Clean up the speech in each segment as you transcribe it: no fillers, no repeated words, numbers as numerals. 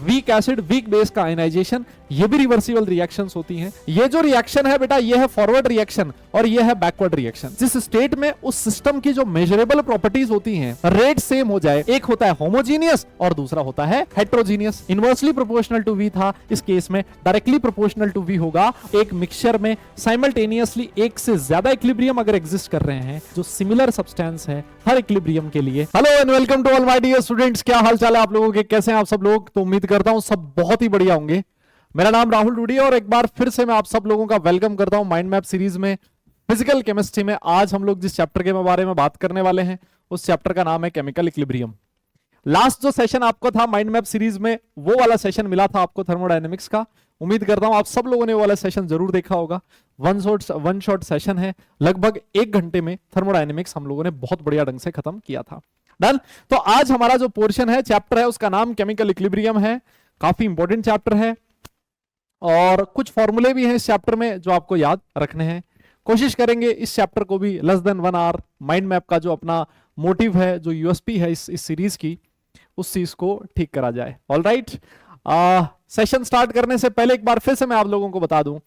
Weak acid weak base का ionization, ये भी रिवर्सिबल रिएक्शंस होती हैं। ये जो रिएक्शन है बेटा, ये है फॉरवर्ड रिएक्शन और ये है बैकवर्ड रिएक्शन। जिस स्टेट में उस सिस्टम की जो मेजरेबल प्रॉपर्टीज होती हैं रेट सेम हो जाए, एक होता है होमोजीनियस और दूसरा होता है heterogeneous. Inversely proportional to V था, इस केस में डायरेक्टली प्रोपोर्शनल टू वी होगा। एक मिक्सचर में साइमल्टेनियसली एक से ज्यादा इक्विलिब्रियम अगर एग्जिस्ट कर रहे हैं जो सिमिलर सब्सटेंस है हर इक्विलिब्रियम के लिए। Hello and welcome to all my dear students, क्या हाल चाल है आप लोगों के, कैसे हैं आप सब लोग? तो उम्मीद करता हूं सब बहुत ही बढ़िया होंगे। मेरा नाम राहुल रूडी और एक बार फिर से मैं आप सब लोगों का वेलकम करता हूं माइंड मैप सीरीज में। फिजिकल केमिस्ट्री में आज हम लोग जिस चैप्टर के बारे में बात करने वाले हैं उस चैप्टर का नाम है केमिकल इक्विलिब्रियम। लास्ट जो सेशन आपको था माइंड मैप सीरीज में, वो वाला सेशन मिला था आपको थर्मोडायनेमिक्स का। उम्मीद करता हूं आप सब लोगों ने वो वाला सेशन जरूर देखा होगा। वन शॉट सेशन है, लगभग 1 घंटे में थर्मोडायनेमिक्स हम लोगों ने बहुत बढ़िया ढंग से खत्म किया था। डन। तो आज हमारा जो पोर्शन है, चैप्टर है, उसका नाम केमिकल इक्विलिब्रियम है। काफी इंपॉर्टेंट चैप्टर है और कुछ फॉर्मूले भी हैं इस चैप्टर में जो आपको याद रखने हैं। कोशिश करेंगे इस चैप्टर को भी less than 1 hour mind map का जो अपना मोटिव है, जो यूएसपी है इस सीरीज की, उस चीज को ठीक करा जाए। ऑलराइट, सेशन स्टार्ट करने से पहले एक बार फिर से मैं आप लोगों को बता दूं,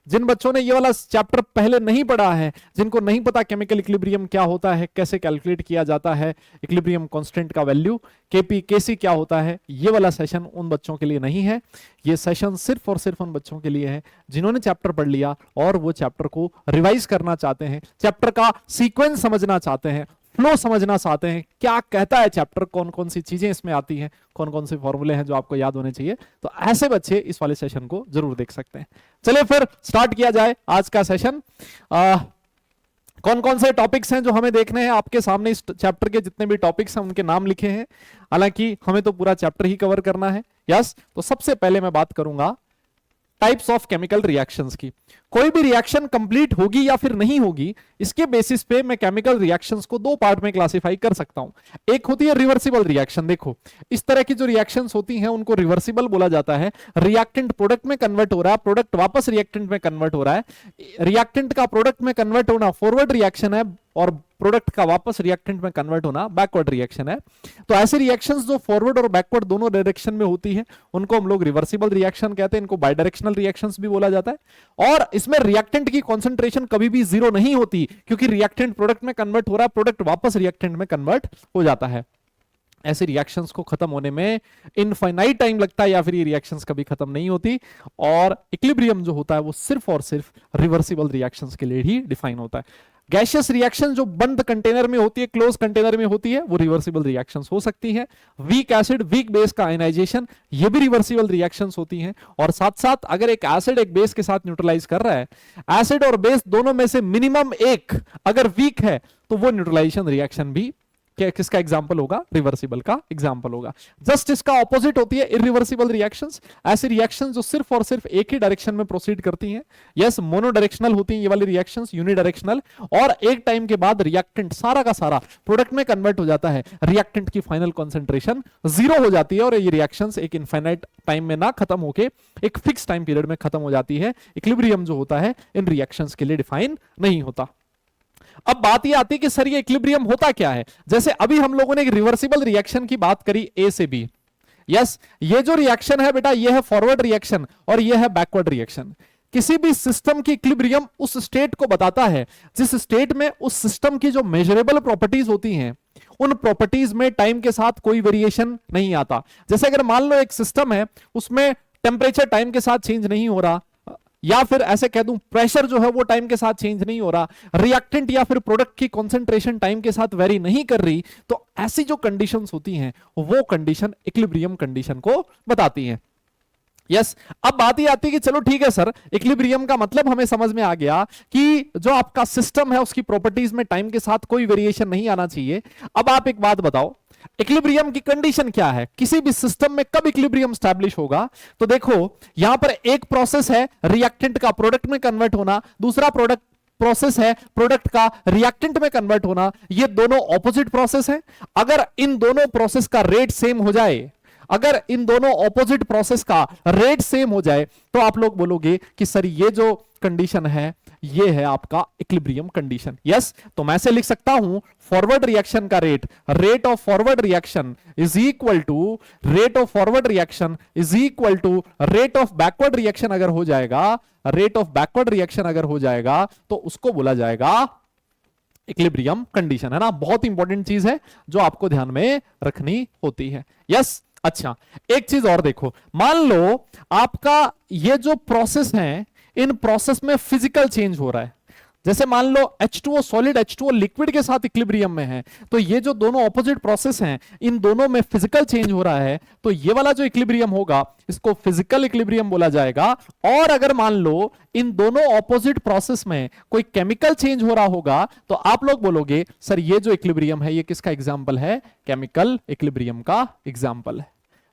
जिन बच्चों ने ये वाला चैप्टर पहले नहीं पढ़ा है, जिनको नहीं पता केमिकल इक्विलिब्रियम क्या होता है, कैसे कैलकुलेट किया जाता है इक्विलिब्रियम कांस्टेंट का वैल्यू, केपी केसी क्या होता है, ये वाला सेशन उन बच्चों के लिए नहीं है। ये सेशन सिर्फ और सिर्फ उन बच्चों के लिए है जिन्होंने चैप्टर पढ़ लिया और वो चैप्टर को रिवाइज करना चाहते हैं, चैप्टर का सीक्वेंस समझना चाहते हैं, फ्लो समझना चाहते हैं, क्या कहता है चैप्टर, कौन कौन सी चीजें इसमें आती हैं, कौन कौन से फॉर्मूले हैं जो आपको याद होने चाहिए। तो ऐसे बच्चे इस वाले सेशन को जरूर देख सकते हैं। चलिए फिर स्टार्ट किया जाए आज का सेशन। कौन कौन से टॉपिक्स हैं जो हमें देखने हैं, आपके सामने इस चैप्टर के जितने भी टॉपिक्स हैं उनके नाम लिखे हैं। हालांकि हमें तो पूरा चैप्टर ही कवर करना है। यस, तो सबसे पहले मैं बात करूंगा टाइप्स ऑफ केमिकल रिएक्शंस की। कोई भी रिएक्शन कंप्लीट होगी या फिर नहीं होगी, इसके बेसिस पे मैं केमिकल रिएक्शंस को 2 पार्ट में क्लासिफाई कर सकता हूं। एक होती है रिवर्सिबल रिएक्शन। देखो, इस तरह की जो रिएक्शंस होती हैं उनको रिवर्सिबल बोला जाता है। रिएक्टेंट प्रोडक्ट में कन्वर्ट हो रहा है, प्रोडक्ट वापस रिएक्टेंट में कन्वर्ट हो रहा है। रिएक्टेंट का प्रोडक्ट में कन्वर्ट होना फॉरवर्ड रिएक्शन है और प्रोडक्ट का वापस रिएक्टेंट में कन्वर्ट होना बैकवर्ड रिएक्शन है। तो ऐसे रिएक्शंस जो फॉरवर्ड और बैकवर्ड दोनों डायरेक्शन में होती है उनको हम लोग रिवर्सिबल रिएक्शन कहते हैं। इनको बाइडायरेक्शनल रिएक्शंस भी बोला जाता है। और इसमें रिएक्टेंट की कंसंट्रेशन कभी भी 0 नहीं होती, क्योंकि रिएक्टेंट प्रोडक्ट में कन्वर्ट हो रहा है, प्रोडक्ट वापस रिएक्टेंट में कन्वर्ट हो जाता है। ऐसे रिएक्शंस को खत्म होने में इनफाइनाइट टाइम लगता है या फिर ये रिएक्शंस कभी खत्म नहीं होती। और इक्विलिब्रियम जो होता है वो सिर्फ और सिर्फ रिवर्सिबल रिएक्शंस के लिए ही डिफाइन होता है। गैसियस रिएक्शन जो बंद कंटेनर में होती है, क्लोज कंटेनर में होती है, वो रिवर्सिबल रिएक्शंस हो सकती है। वीक एसिड वीक बेस का आयनाइजेशन, ये भी रिवर्सिबल रिएक्शंस होती हैं। और साथ साथ अगर एक एसिड एक बेस के साथ न्यूट्रलाइज कर रहा है, एसिड और बेस दोनों में से मिनिमम एक अगर वीक है तो वो न्यूट्रलाइजेशन रिएक्शन भी किसका एग्जांपल होगा? रिवर्सिबल का एग्जांपल होगा। जस्ट इसका ऑपोजिट होती है इरिवर्सिबल रिएक्शंस। ऐसी रिएक्शंस जो सिर्फ और सिर्फ एक ही डायरेक्शन में प्रोसीड करती हैं। यस, मोनोडायरेक्शनल होती हैं ये वाली रिएक्शंस, यूनिडायरेक्शनल। और एक टाइम के बाद रिएक्टेंट सारा का सारा प्रोडक्ट में कन्वर्ट हो जाता है, रिएक्टेंट की फाइनल कंसंट्रेशन 0 हो जाती है और ये रिएक्शंस एक इनफाइनाइट टाइम में ना खत्म होके एक फिक्स टाइम पीरियड में खत्म हो जाती है। इक्विलिब्रियम जो होता है इन रिएक्शंस के लिए डिफाइन नहीं होता। अब बात ये आती है कि सर ये इक्विलिब्रियम होता क्या है? जैसे अभी हम लोगों ने एक रिवर्सिबल रिएक्शन की बात करी ए से बी। यस, ये जो रिएक्शन है बेटा, ये है फॉरवर्ड रिएक्शन और ये है बैकवर्ड रिएक्शन। किसी भी सिस्टम की इक्विलिब्रियम उस स्टेट को बताता है जिस स्टेट में उस सिस्टम की जो मेजरेबल प्रॉपर्टीज होती हैं उन प्रॉपर्टीज में टाइम के साथ कोई वेरिएशन नहीं आता। जैसे अगर मान लो एक सिस्टम है, उसमें टेम्परेचर टाइम के साथ चेंज नहीं हो रहा, या फिर ऐसे कह दूं प्रेशर जो है वो टाइम के साथ चेंज नहीं हो रहा, रिएक्टेंट या फिर प्रोडक्ट की कंसंट्रेशन टाइम के साथ वेरी नहीं कर रही, तो ऐसी जो कंडीशंस होती हैं वो कंडीशन इक्विलिब्रियम कंडीशन को बताती हैं। यस, अब बात ये आती है कि चलो ठीक है सर, इक्विलिब्रियम का मतलब हमें समझ में आ गया कि जो आपका सिस्टम है उसकी प्रॉपर्टीज में टाइम के साथ कोई वेरिएशन नहीं आना चाहिए। अब आप एक बात बताओ, इक्विलिब्रियम की कंडीशन क्या है? किसी भी सिस्टम में कब इक्विलिब्रियम स्टैब्लिश होगा? तो देखो, यहां पर एक प्रोसेस है रिएक्टेंट का प्रोडक्ट में कन्वर्ट होना, दूसरा प्रोसेस है प्रोडक्ट का रिएक्टेंट में कन्वर्ट होना। ये दोनों ऑपोजिट प्रोसेस हैं। अगर इन दोनों प्रोसेस का रेट सेम हो जाए, अगर इन दोनों ऑपोजिट प्रोसेस का रेट सेम हो जाए, तो आप लोग बोलोगे कि सर ये जो कंडीशन है ये है आपका इक्विलिब्रियम कंडीशन। यस, तो मैं से लिख सकता हूं फॉरवर्ड रिएक्शन का rate of forward reaction is equal to rate of forward reaction is equal to rate of backward reaction. अगर हो जाएगा, रेट ऑफ बैकवर्ड रिएक्शन अगर हो जाएगा तो उसको बोला जाएगा इक्विलिब्रियम कंडीशन, है ना। बहुत इंपॉर्टेंट चीज है जो आपको ध्यान में रखनी होती है। यस, अच्छा एक चीज और देखो, मान लो आपका ये जो प्रोसेस है, इन प्रोसेस में फिजिकल चेंज हो रहा है। जैसे मान लो H2O सॉलिड H2O लिक्विड के साथ इक्विलिब्रियम में है, तो ये जो दोनों ऑपोजिट प्रोसेस हैं, इन दोनों में फिजिकल चेंज हो रहा है, तो ये वाला जो इक्विलिब्रियम होगा इसको फिजिकल इक्विलिब्रियम बोला जाएगा। और अगर मान लो इन दोनों ऑपोजिट प्रोसेस में कोई केमिकल चेंज हो रहा होगा, तो आप लोग बोलोगे सर ये जो इक्विलिब्रियम है ये किसका एग्जाम्पल है? केमिकल इक्विलिब्रियम का एग्जाम्पल है।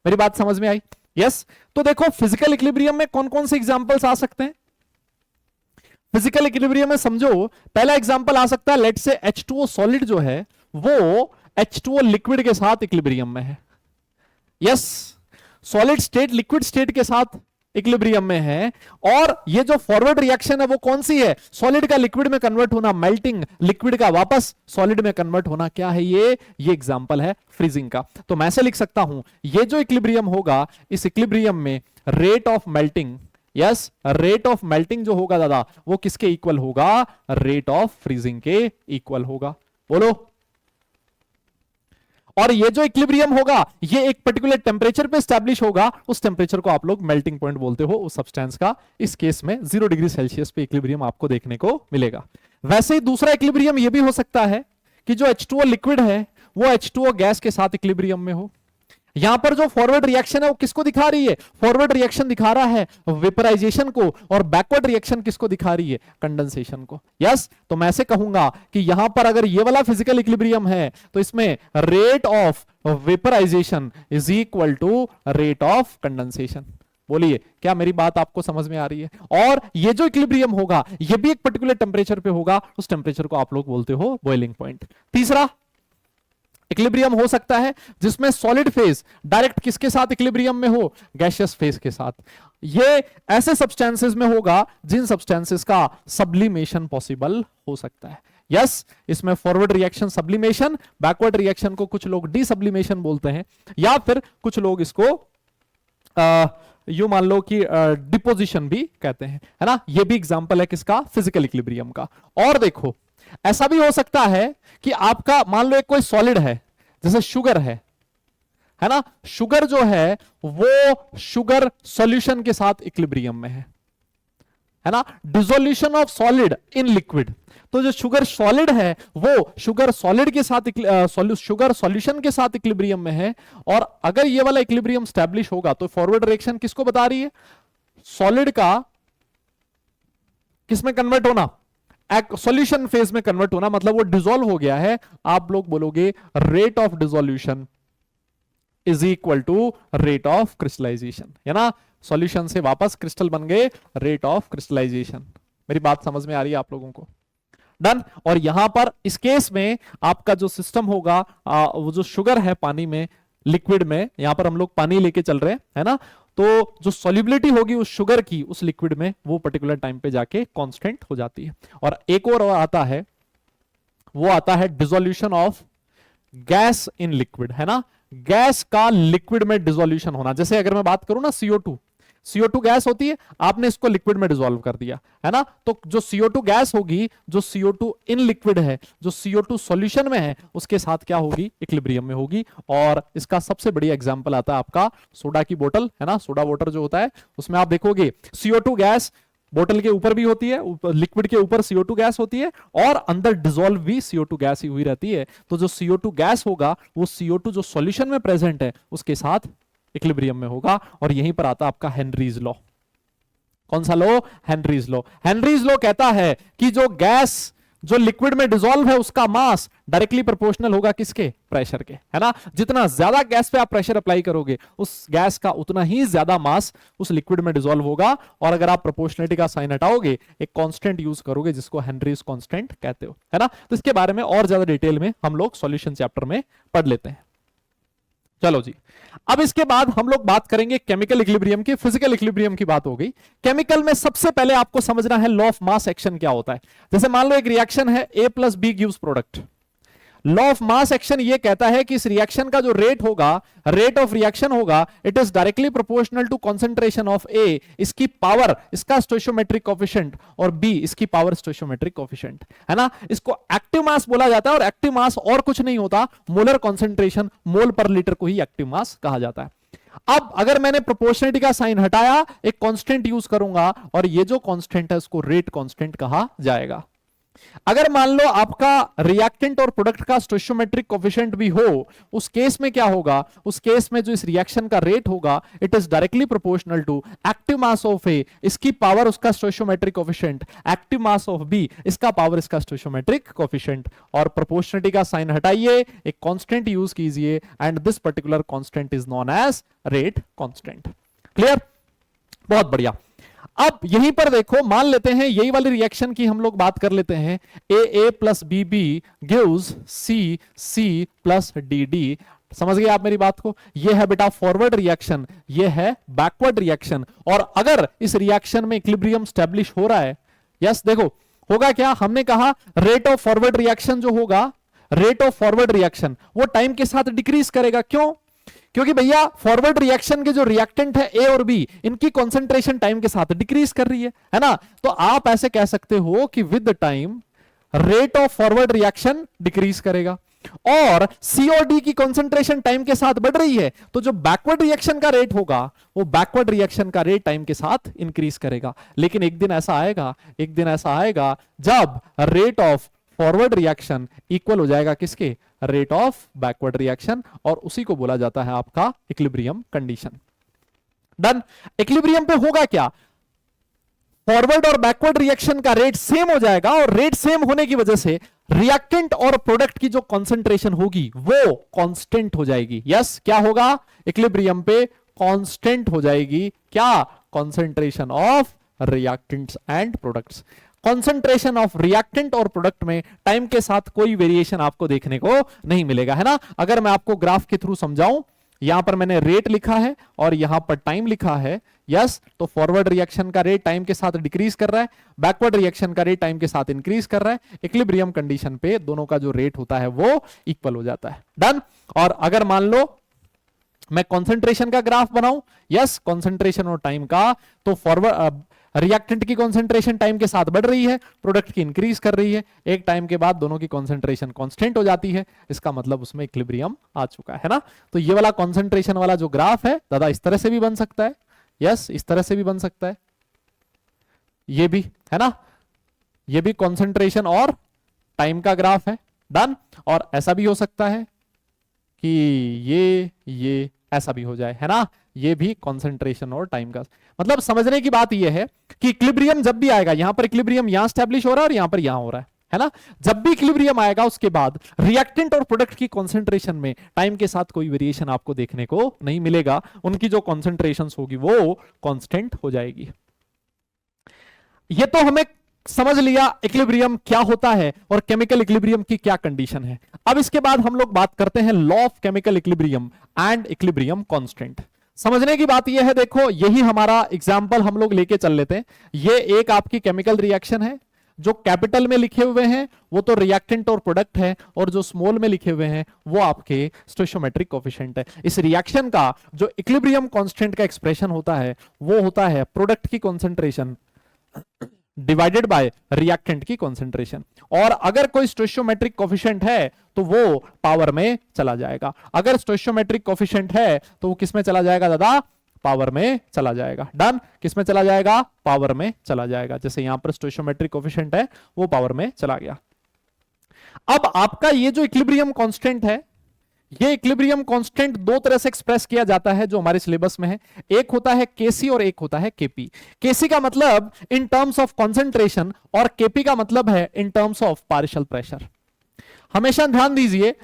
मेरी बात समझ में आई? यस, तो देखो फिजिकल इक्विलिब्रियम में कौन कौन से एग्जाम्पल्स आ सकते हैं? फिजिकल इक्विलिब्रियम में समझो, पहला एग्जांपल आ सकता है, लेट से H2O सॉलिड जो है वो H2O लिक्विड के साथ इक्विलिब्रियम में है। Yes, solid state liquid state के साथ इक्विलिब्रियम में है। और ये जो फॉरवर्ड रिएक्शन है वो कौन सी है? सॉलिड का लिक्विड में कन्वर्ट होना, मेल्टिंग, लिक्विड का वापस सॉलिड में कन्वर्ट होना। क्या है ये एग्जांपल है फ्रीजिंग का। तो मैं ऐसे लिख सकता हूं, ये जो इक्विलिब्रियम होगा, इस इक्विलिब्रियम में rate of melting, yes, rate of melting जो होगा दादा वो किसके इक्वल होगा? रेट ऑफ फ्रीजिंग के इक्वल होगा। बोलो। और ये जो इक्विलिब्रियम होगा ये एक पर्टिकुलर टेम्परेचर पे स्टैब्लिश होगा, उस टेम्परेचर को आप लोग मेल्टिंग पॉइंट बोलते हो उस सब्सटेंस का। इस केस में 0 डिग्री सेल्सियस पे इक्विलिब्रियम आपको देखने को मिलेगा। वैसे ही दूसरा इक्विलिब्रियम ये भी हो सकता है कि जो H2O लिक्विड है वो H2O गैस के साथ इक्विलिब्रियम में हो। यहां पर जो फॉरवर्ड रिएक्शन है वो किसको दिखा रही है? फॉरवर्ड रिएक्शन दिखा रहा है वेपराइजेशन को, और बैकवर्ड रिएक्शन किसको दिखा रही है? कंडेंसेशन को। यस, तो मैं ऐसे कहूंगा कि यहां पर अगर ये वाला फिजिकल इक्विलिब्रियम है तो इसमें rate of vaporisation is equal to rate of condensation. बोलिए, क्या मेरी बात आपको समझ में आ रही है? और ये जो इक्विलिब्रियम होगा ये भी एक पर्टिकुलर टेम्परेचर पे होगा, उस टेम्परेचर को आप लोग बोलते हो बॉइलिंग पॉइंट। तीसरा इक्विलिब्रियम हो सकता है जिसमें सॉलिड फेज डायरेक्ट किसके साथ इक्विलिब्रियम में हो? गैसियस फेज के साथ। ये ऐसे सब्सटेंसेस में होगा जिन सब्सटेंसेस का सब्लिमेशन पॉसिबल हो सकता है। यस, इसमें forward reaction sublimation, backward reaction को कुछ लोग डीसब्लिमेशन बोलते हैं, या फिर कुछ लोग इसको यू मान लो कि डिपोजिशन भी कहते हैं, है ना। ये भी एग्जांपल है किसका? फिजिकल इक्विलिब्रियम का। और देखो ऐसा भी हो सकता है कि आपका मान लो एक कोई सॉलिड है, जैसे शुगर है ना। शुगर जो है वो शुगर सॉल्यूशन के साथ इक्विलिब्रियम में है ना। Dissolution of solid in liquid, तो जो शुगर सॉलिड है वो शुगर सॉलिड के साथ शुगर सॉल्यूशन के साथ इक्विलिब्रियम में है। और अगर ये वाला इक्विलिब्रियम स्टैब्लिश होगा तो फॉरवर्ड रिएक्शन किसको बता रही है? सॉलिड का किसमें कन्वर्ट होना? सॉल्यूशन फेज में कन्वर्ट होना, मतलब वो डिसॉल्व हो गया है। आप लोग बोलोगे rate of dissolution is equal to rate of crystallisation, है ना। सॉल्यूशन से वापस क्रिस्टल बन गए, रेट ऑफ क्रिस्टलाइजेशन। मेरी बात समझ में आ रही है आप लोगों को? डन। और यहां पर इस केस में आपका जो सिस्टम होगा, वो जो शुगर है पानी में, लिक्विड में, यहां पर हम लोग पानी लेके चल रहे हैं, है ना। तो जो सॉल्युबिलिटी होगी उस शुगर की उस लिक्विड में, वो पर्टिकुलर टाइम पे जाके कांस्टेंट हो जाती है। और एक और आता है, वो आता है dissolution of gas in liquid, है ना। गैस का लिक्विड में डिसोल्यूशन होना। जैसे अगर मैं बात करूं ना CO2 गैस होती है, आपने इसको लिक्विड में डिसॉल्व कर दिया, है ना। तो जो CO2 गैस होगी, जो CO2 इन लिक्विड है, जो CO2 सॉल्यूशन में है, उसके साथ क्या होगी? इक्विलिब्रियम में होगी। और इसका सबसे बढ़िया एग्जांपल आता है आपका सोडा की बोतल, है ना। सोडा वाटर जो होता है उसमें आप देखोगे CO2 गैस बोतल के ऊपर भी होती है, लिक्विड के ऊपर CO2 गैस होती है, और अंदर डिसॉल्व भी CO2 गैस ही हुई रहती है। तो जो CO2 गैस होगा वो CO2 जो सॉल्यूशन में प्रेजेंट है उसके साथ इक्विलिब्रियम में होगा। और यहीं पर आता आपका हेनरीज लॉ। कौन सा law? Henry's law. Henry's law कहता है कि जो गैस जो लिक्विड में डिसॉल्व है उसका मास डायरेक्टली प्रोपोर्शनल होगा किसके? प्रेशर के, है ना। जितना ज्यादा गैस पे आप प्रेशर अप्लाई करोगे उस गैस का उतना ही ज्यादा मास उस लिक्विड में डिसॉल्व होगा। और अगर आप प्रोपोर्शनलिटी का साइन हटाओगे, एक कांस्टेंट यूज करोगे जिसको हेनरीज कांस्टेंट कहते हो, है ना। तो इसके बारे में और ज्यादा डिटेल में हम लोग सॉल्यूशन चैप्टर में पढ़ लेते हैं। चलो जी, अब इसके बाद हम लोग बात करेंगे केमिकल इक्विलिब्रियम की। फिजिकल इक्विलिब्रियम की बात हो गई। केमिकल में सबसे पहले आपको समझना है लॉ ऑफ मास एक्शन क्या होता है। जैसे मान लो एक रिएक्शन है, A plus B gives product. Law of mass action ये कहता है कि इस रिएक्शन का जो रेट होगा, रेट ऑफ रिएक्शन होगा, it is directly proportional to concentration of A, इसकी पावर, इसका स्टोइचियोमेट्रिक कोएफिशिएंट, और बी इसकी पावर स्टोइचियोमेट्रिक कोएफिशिएंट, है ना। इसको एक्टिव मास बोला जाता है, और एक्टिव मास और कुछ नहीं होता, मोलर कंसंट्रेशन, मोल पर लीटर को ही एक्टिव मास कहा जाता है। अब अगर मैंने प्रोपोर्शनलिटी का साइन हटाया, एक कांस्टेंट यूज करूंगा, और ये जो कांस्टेंट है उसको रेट कांस्टेंट कहा जाएगा। अगर मान लो आपका रिएक्टेंट और प्रोडक्ट का स्टोइचियोमेट्रिक कोएफिशिएंट भी हो, उस केस में क्या होगा, उस केस में जो इस रिएक्शन का रेट होगा, it is directly proportional to active mass of A, इसकी पावर उसका stoichiometric coefficient, active mass of B, इसका पावर इसका स्टोइचियोमेट्रिक कोएफिशिएंट। और प्रोपोर्शनलिटी का साइन हटाइए, एक कांस्टेंट यूज कीजिए, and this particular constant is known as rate constant. Clear? बहुत बढ़िया। अब यहीं पर देखो, मान लेते हैं यही वाली रिएक्शन की हम लोग बात कर लेते हैं। A plus B B gives C plus D D. समझ गए आप मेरी बात को? ये है बेटा फॉरवर्ड रिएक्शन, ये है बैकवर्ड रिएक्शन। और अगर इस रिएक्शन में इक्विलिब्रियम स्टैब्लिश हो रहा है, यस देखो होगा क्या, हमने कहा रेट ऑफ फॉरवर्ड रिएक्शन जो होगा, रेट ऑफ फॉरवर्ड रिएक्शन वो टाइम के साथ डिक्रीज करेगा। क्यों? क्योंकि भैया फॉरवर्ड रिएक्शन के जो रिएक्टेंट है ए और बी, इनकी कंसंट्रेशन टाइम के साथ डिक्रीज कर रही है ना। तो आप ऐसे कह सकते हो कि with time rate of forward reaction decrease करेगा, और सी और डी की कंसंट्रेशन टाइम के साथ बढ़ रही है, तो जो बैकवर्ड रिएक्शन का रेट होगा, वो बैकवर्ड रिएक्शन का रेट टाइम के साथ इंक्रीज करेगा। लेकिन एक दिन ऐसा आएगा, एक दिन ऐसा आएगा जब rate of forward reaction equal हो जाएगा किसके, रेट ऑफ बैकवर्ड रिएक्शन, और उसी को बोला जाता है आपका इक्विलिब्रियम कंडीशन। डन। इक्विलिब्रियम पे होगा क्या, फॉरवर्ड और बैकवर्ड रिएक्शन का रेट सेम हो जाएगा, और रेट सेम होने की वजह से रिएक्टेंट और प्रोडक्ट की जो कंसंट्रेशन होगी वो कांस्टेंट हो जाएगी। यस, क्या होगा, इक्विलिब्रियम पे कांस्टेंट हो जाएगी क्या, concentration of reactants and products. Concentration of reactant और प्रोडक्ट में टाइम के साथ कोई वेरिएशन आपको देखने को नहीं मिलेगा, है ना। अगर मैं आपको ग्राफ के थ्रू समझाऊं, यहां पर मैंने रेट लिखा है और यहां पर टाइम लिखा है, यस, तो फॉरवर्ड रिएक्शन का रेट टाइम के साथ डिक्रीज कर रहा है, बैकवर्ड रिएक्शन का रेट टाइम के साथ इंक्रीज कर रहा है। इक्विलिब्रियम कंडीशन पे दोनों का जो रेट होता है वो इक्वल हो जाता है। डन। और अगर मान लो मैं कंसंट्रेशन का ग्राफ बनाऊं, यस, कंसंट्रेशन और टाइम का, तो फॉरवर्ड रिएक्टेंट की कंसंट्रेशन टाइम के साथ बढ़ रही है, प्रोडक्ट की इंक्रीज कर रही है, एक टाइम के बाद दोनों की कंसंट्रेशन कांस्टेंट हो जाती है, इसका मतलब उसमें इक्विलिब्रियम आ चुका है ना। तो ये वाला कंसंट्रेशन वाला जो ग्राफ है दादा, इस तरह से भी बन सकता है, यस, इस तरह से भी बन सकता है, ये भी, है ना, ये भी कंसंट्रेशन और टाइम का ग्राफ है। डन। और ऐसा भी हो सकता है कि ये ऐसा भी हो जाए, है ना, ये भी कंसंट्रेशन और टाइम का। मतलब समझने की बात ये है कि इक्विलिब्रियम जब भी आएगा, यहां पर इक्विलिब्रियम यहां स्टैब्लिश हो रहा है और यहां पर यहां हो रहा है ना। जब भी इक्विलिब्रियम आएगा उसके बाद रिएक्टेंट और प्रोडक्ट की कंसंट्रेशन में टाइम के साथ कोई वेरिएशन आपको देखने को नहीं मिलेगा, उनकी जो कंसंट्रेशंस होगी वो कांस्टेंट हो जाएगी। ये तो हमें समझ लिया इक्विलिब्रियम क्या होता है और केमिकल इक्विलिब्रियम की क्या कंडीशन है। अब इसके बाद हम लोग बात करते हैं law of chemical equilibrium and equilibrium constant. समझने की बात यह है, देखो यही हमारा एग्जाम्पल हम लोग लेके चल लेते हैं। ये एक आपकी केमिकल रिएक्शन है, जो कैपिटल में लिखे हुए हैं वो तो रिएक्टेंट और प्रोडक्ट है, और जो स्मॉल में लिखे हुए हैं वो आपके स्टोइचियोमेट्रिक कोएफिशिएंट है। इस रिएक्शन का जो इक्विलिब्रियम कांस्टेंट का एक्सप्रेशन होता है वो होता है प्रोडक्ट की कॉन्सेंट्रेशन डिवाइडेड बाय रिएक्टेंट की कॉन्सेंट्रेशन, और अगर कोई स्टोइचियोमेट्रिक कोएफिशिएंट है तो वो पावर में चला जाएगा। अगर स्टोइचियोमेट्रिक कोएफिशिएंट है तो वो किस में चला जाएगा दादा, पावर में चला जाएगा। डन। किस में चला जाएगा, पावर में चला जाएगा। जैसे यहां पर स्टोइचियोमेट्रिक कोएफिशिएंट है वो पावर में चला गया। अब आपका ये जो इक्विलिब्रियम कांस्टेंट है, ये इक्विलिब्रियम कांस्टेंट दो तरह से एक्सप्रेस किया जाता है जो हमारे सिलेबस में है। एक होता है केसी और एक होता है केपी। केसी का मतलब इन टर्म्स ऑफ कंसंट्रेशन और केपी का मतलब है in terms of partial pressure. हमेशा ध्यान दीजिए,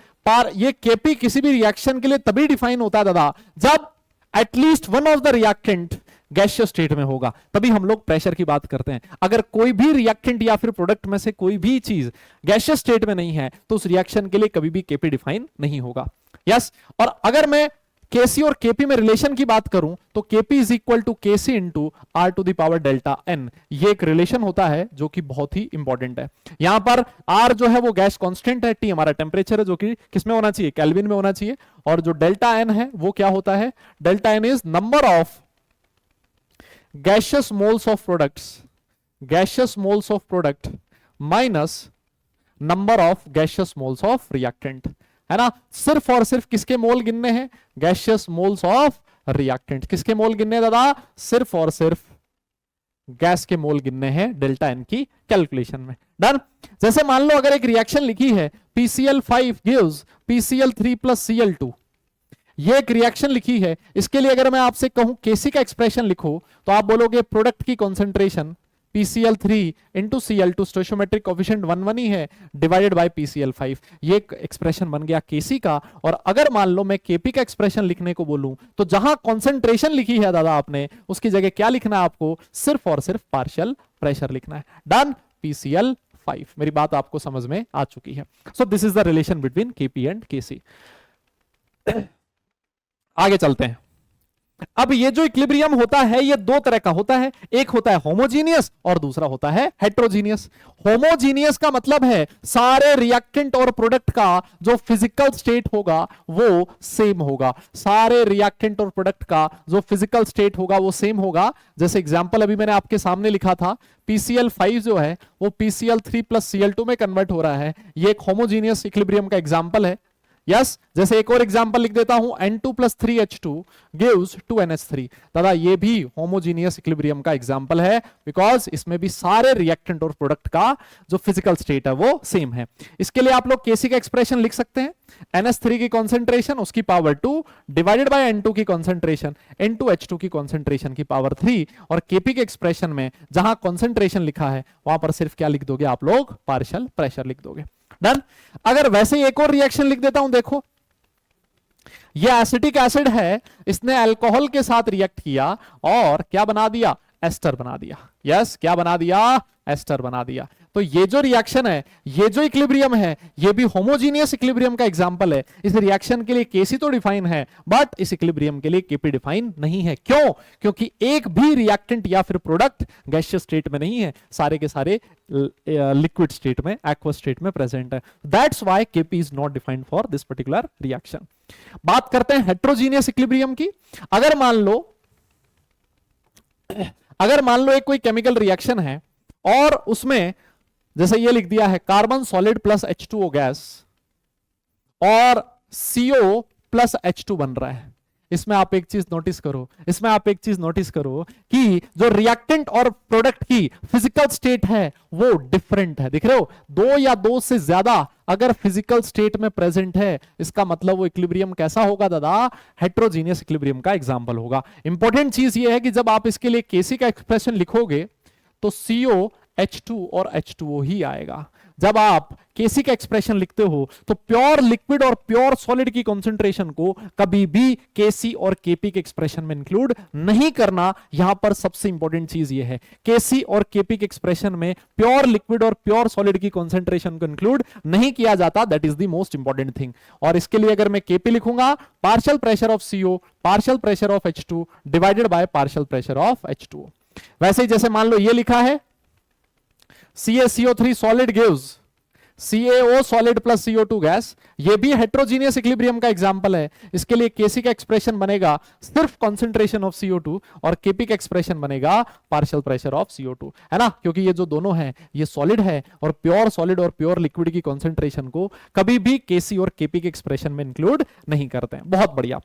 ये केपी किसी भी रिएक्शन के लिए तभी डिफाइन होता है दादा जब at least one of the reactant gaseous state में होगा, तभी हम लोग प्रेशर की बात करते हैं। अगर कोई भी रिएक्टेंट या फिर प्रोडक्ट में से कोई भी चीज गैसियस स्टेट में नहीं है तो उस रिएक्शन के लिए कभी भी केपी डिफाइन नहीं होगा। यस। और अगर मैं केसी और केपी में रिलेशन की बात करूं तो Kp is equal to Kc into R to the power delta N, ये एक रिलेशन होता है जो कि बहुत ही इंपॉर्टेंट है। यहां पर आर जो है वो गैस कांस्टेंट है, टी हमारा टेम्परेचर है जो कि किसमें होना चाहिए, केल्विन में होना चाहिए, और जो डेल्टा एन है वो क्या होता है, delta N is number of gaseous moles of products, gaseous moles of product minus number of gaseous moles of reactant, है ना। सिर्फ और सिर्फ किसके मोल गिनने हैं, गैशियस मोल्स ऑफ रिएक्टेंट। किसके मोल गिनने दादा, सिर्फ और सिर्फ गैस के मोल गिनने हैं डेल्टा एन की कैलकुलेशन में। डन। जैसे मान लो अगर एक रिएक्शन लिखी है PCl5 gives PCl3 plus Cl2, ये एक रिएक्शन लिखी है, इसके लिए अगर मैं आपसे कहूं केसी का एक्सप्रेशन लिखो तो आप बोलोगे प्रोडक्ट की concentration PCl3 into Cl2, stoichiometric coefficient 1 ही है, डिवाइडेड बाय PCl5, ये एक एक्सप्रेशन बन गया केसी का। और अगर मान लो मैं केपी का एक्सप्रेशन लिखने को बोलूं तो जहां कॉन्सेंट्रेशन लिखी है दादा आपने, उसकी जगह क्या लिखना है आपको, सिर्फ और सिर्फ पार्शियल प्रेशर लिखना है। डन। PCl5, मेरी बात आपको समझ में आ चुकी है। So this is the relation between KP and KC. आगे चलते हैं। अब ये जो इक्विलिब्रियम होता है ये दो तरह का होता है, एक होता है होमोजीनियस और दूसरा होता है हेट्रोजीनियस। होमोजीनियस का मतलब है सारे रिएक्टेंट और प्रोडक्ट का जो फिजिकल स्टेट होगा वो सेम होगा, सारे रिएक्टेंट और प्रोडक्ट का जो फिजिकल स्टेट होगा वो सेम होगा। जैसे एग्जांपल अभी मैंने आपके सामने लिखा था, PCl5 जो है वो PCl3 प्लस Cl2 में कन्वर्ट हो रहा है, ये एक होमोजीनियस इक्विलिब्रियम का एग्जांपल है। यस। जैसे एक और एग्जांपल लिख देता हूं, N2 plus 3H2 gives 2NH3, दादा ये भी होमोजीनियस इक्विलिब्रियम का एग्जांपल है, बिकॉज इसमें भी सारे रिएक्टेंट और प्रोडक्ट का जो फिजिकल स्टेट है वो सेम है। इसके लिए आप लोग केसी का एक्सप्रेशन लिख सकते हैं, NH3 की कॉन्सेंट्रेशन उसकी पावर 2 डिवाइडेड बाय N2 की कॉन्सेंट्रेशन N2H2 की कॉन्सेंट्रेशन की पावर 3, और केपी के एक्सप्रेशन में जहां कॉन्सेंट्रेशन लिखा है वहां पर सिर्फ क्या लिख दोगे आप लोग, पार्शियल प्रेशर लिख दोगे। डन। अगर वैसे ही एक और रिएक्शन लिख देता हूं, देखो ये एसिटिक एसिड है, इसने अल्कोहल के साथ रिएक्ट किया और क्या बना दिया, एस्टर बना दिया। यस, क्या बना दिया, एस्टर बना दिया। तो ये जो रिएक्शन है, ये जो इक्विलिब्रियम है, ये भी होमोजीनियस इक्विलिब्रियम का एग्जांपल है। इस रिएक्शन के लिए केसी तो डिफाइन है, बट इस इक्विलिब्रियम के लिए केपी डिफाइन नहीं है। क्यों? क्योंकि एक भी रिएक्टेंट या फिर प्रोडक्ट गैसियस स्टेट में नहीं है, सारे के सारे लिक्विड स्टेट में, एक्वस स्टेट में प्रेजेंट है। That's why KP is not defined for this particular reaction. बात करते हैं हेट्रोजीनियस इक्विलिब्रियम की। अगर मान लो एक कोई केमिकल रिएक्शन है और उसमें जैसे ये लिख दिया है carbon solid plus H2O gas और CO प्लस H2 बन रहा है। इसमें आप एक चीज नोटिस करो कि जो रिएक्टेंट और प्रोडक्ट की फिजिकल स्टेट है वो डिफरेंट है। दिख रहे हो, दो या दो से ज्यादा अगर फिजिकल स्टेट में प्रेजेंट है, इसका मतलब वो इक्विलिब्रियम कैसा होगा दादा, हेट्रोजीनियस इक्विलिब्रियम का एग्जांपल होगा। इंपॉर्टेंट चीज ये है कि जब आप इसके लिए केसी का एक्सप्रेशन लिखोगे तो CO H2 और H2O ही आएगा। जब आप केसी का एक्सप्रेशन लिखते हो तो प्योर लिक्विड और प्योर सॉलिड की कॉन्सेंट्रेशन को कभी भी केसी और केपी के एक्सप्रेशन में इंक्लूड नहीं करना। यहां पर सबसे इंपॉर्टेंट चीज ये है, केसी और केपी के एक्सप्रेशन में प्योर लिक्विड और प्योर सॉलिड की कॉन्सेंट्रेशन को इंक्लूड नहीं किया जाता। That is the most important thing. और इसके लिए अगर मैं केपी लिखूंगा, partial pressure of CO partial pressure of H2 divided by partial pressure of H2O। वैसे ही जैसे मान लो ये लिखा है CaCO3 solid gives CaO solid plus CO2 gas, ये भी हेट्रोजीनियस इक्विलिब्रियम का एग्जांपल है। इसके लिए केसी का एक्सप्रेशन बनेगा सिर्फ कॉन्सेंट्रेशन ऑफ CO2 और केपी का एक्सप्रेशन बनेगा पार्शियल प्रेशर ऑफ CO2, है ना। क्योंकि ये जो दोनों हैं ये सॉलिड है और प्योर सॉलिड और प्योर लिक्विड की कॉन्सेंट्रेशन को कभी भी केसी और केपी के एक्सप्रेशन में इंक्लूड नहीं करते हैं। बहुत बढ़िया।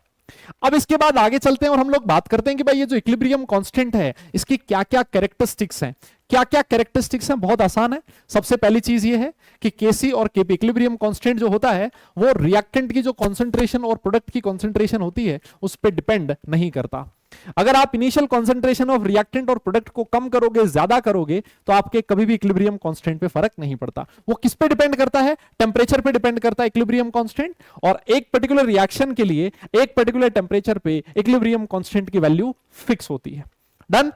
अब इसके बाद आगे चलते हैं और हम लोग बात करते हैं कि भाई ये जो इक्विलिब्रियम कांस्टेंट है इसकी क्या क्या कैरेक्टरिस्टिक्स हैं। क्या क्या कैरेक्टरिस्टिक्स हैं, बहुत आसान है। सबसे पहली चीज ये है कि केसी और केपी इक्विलिब्रियम कांस्टेंट जो होता है वो रिएक्टेंट की जो कॉन्सेंट्रेशन और प्रोडक्ट की कॉन्सेंट्रेशन होती है उस पर डिपेंड नहीं करता। अगर आप इनिशियल कॉन्सेंट्रेशन ऑफ रिएक्टेंट और प्रोडक्ट को कम करोगे, ज्यादा करोगे, तो आपके कभी भी इक्विलिब्रियम कांस्टेंट पे फर्क नहीं पड़ता। वो किस पे डिपेंड करता है, टेम्परेचर पे डिपेंड करता है इक्विलिब्रियम कांस्टेंट, और एक पर्टिकुलर रिएक्शन के लिए एक पर्टिकुलर टेम्परेचर पे इक्विलिब्रियम कांस्टेंट की वैल्यू फिक्स होती है। डन।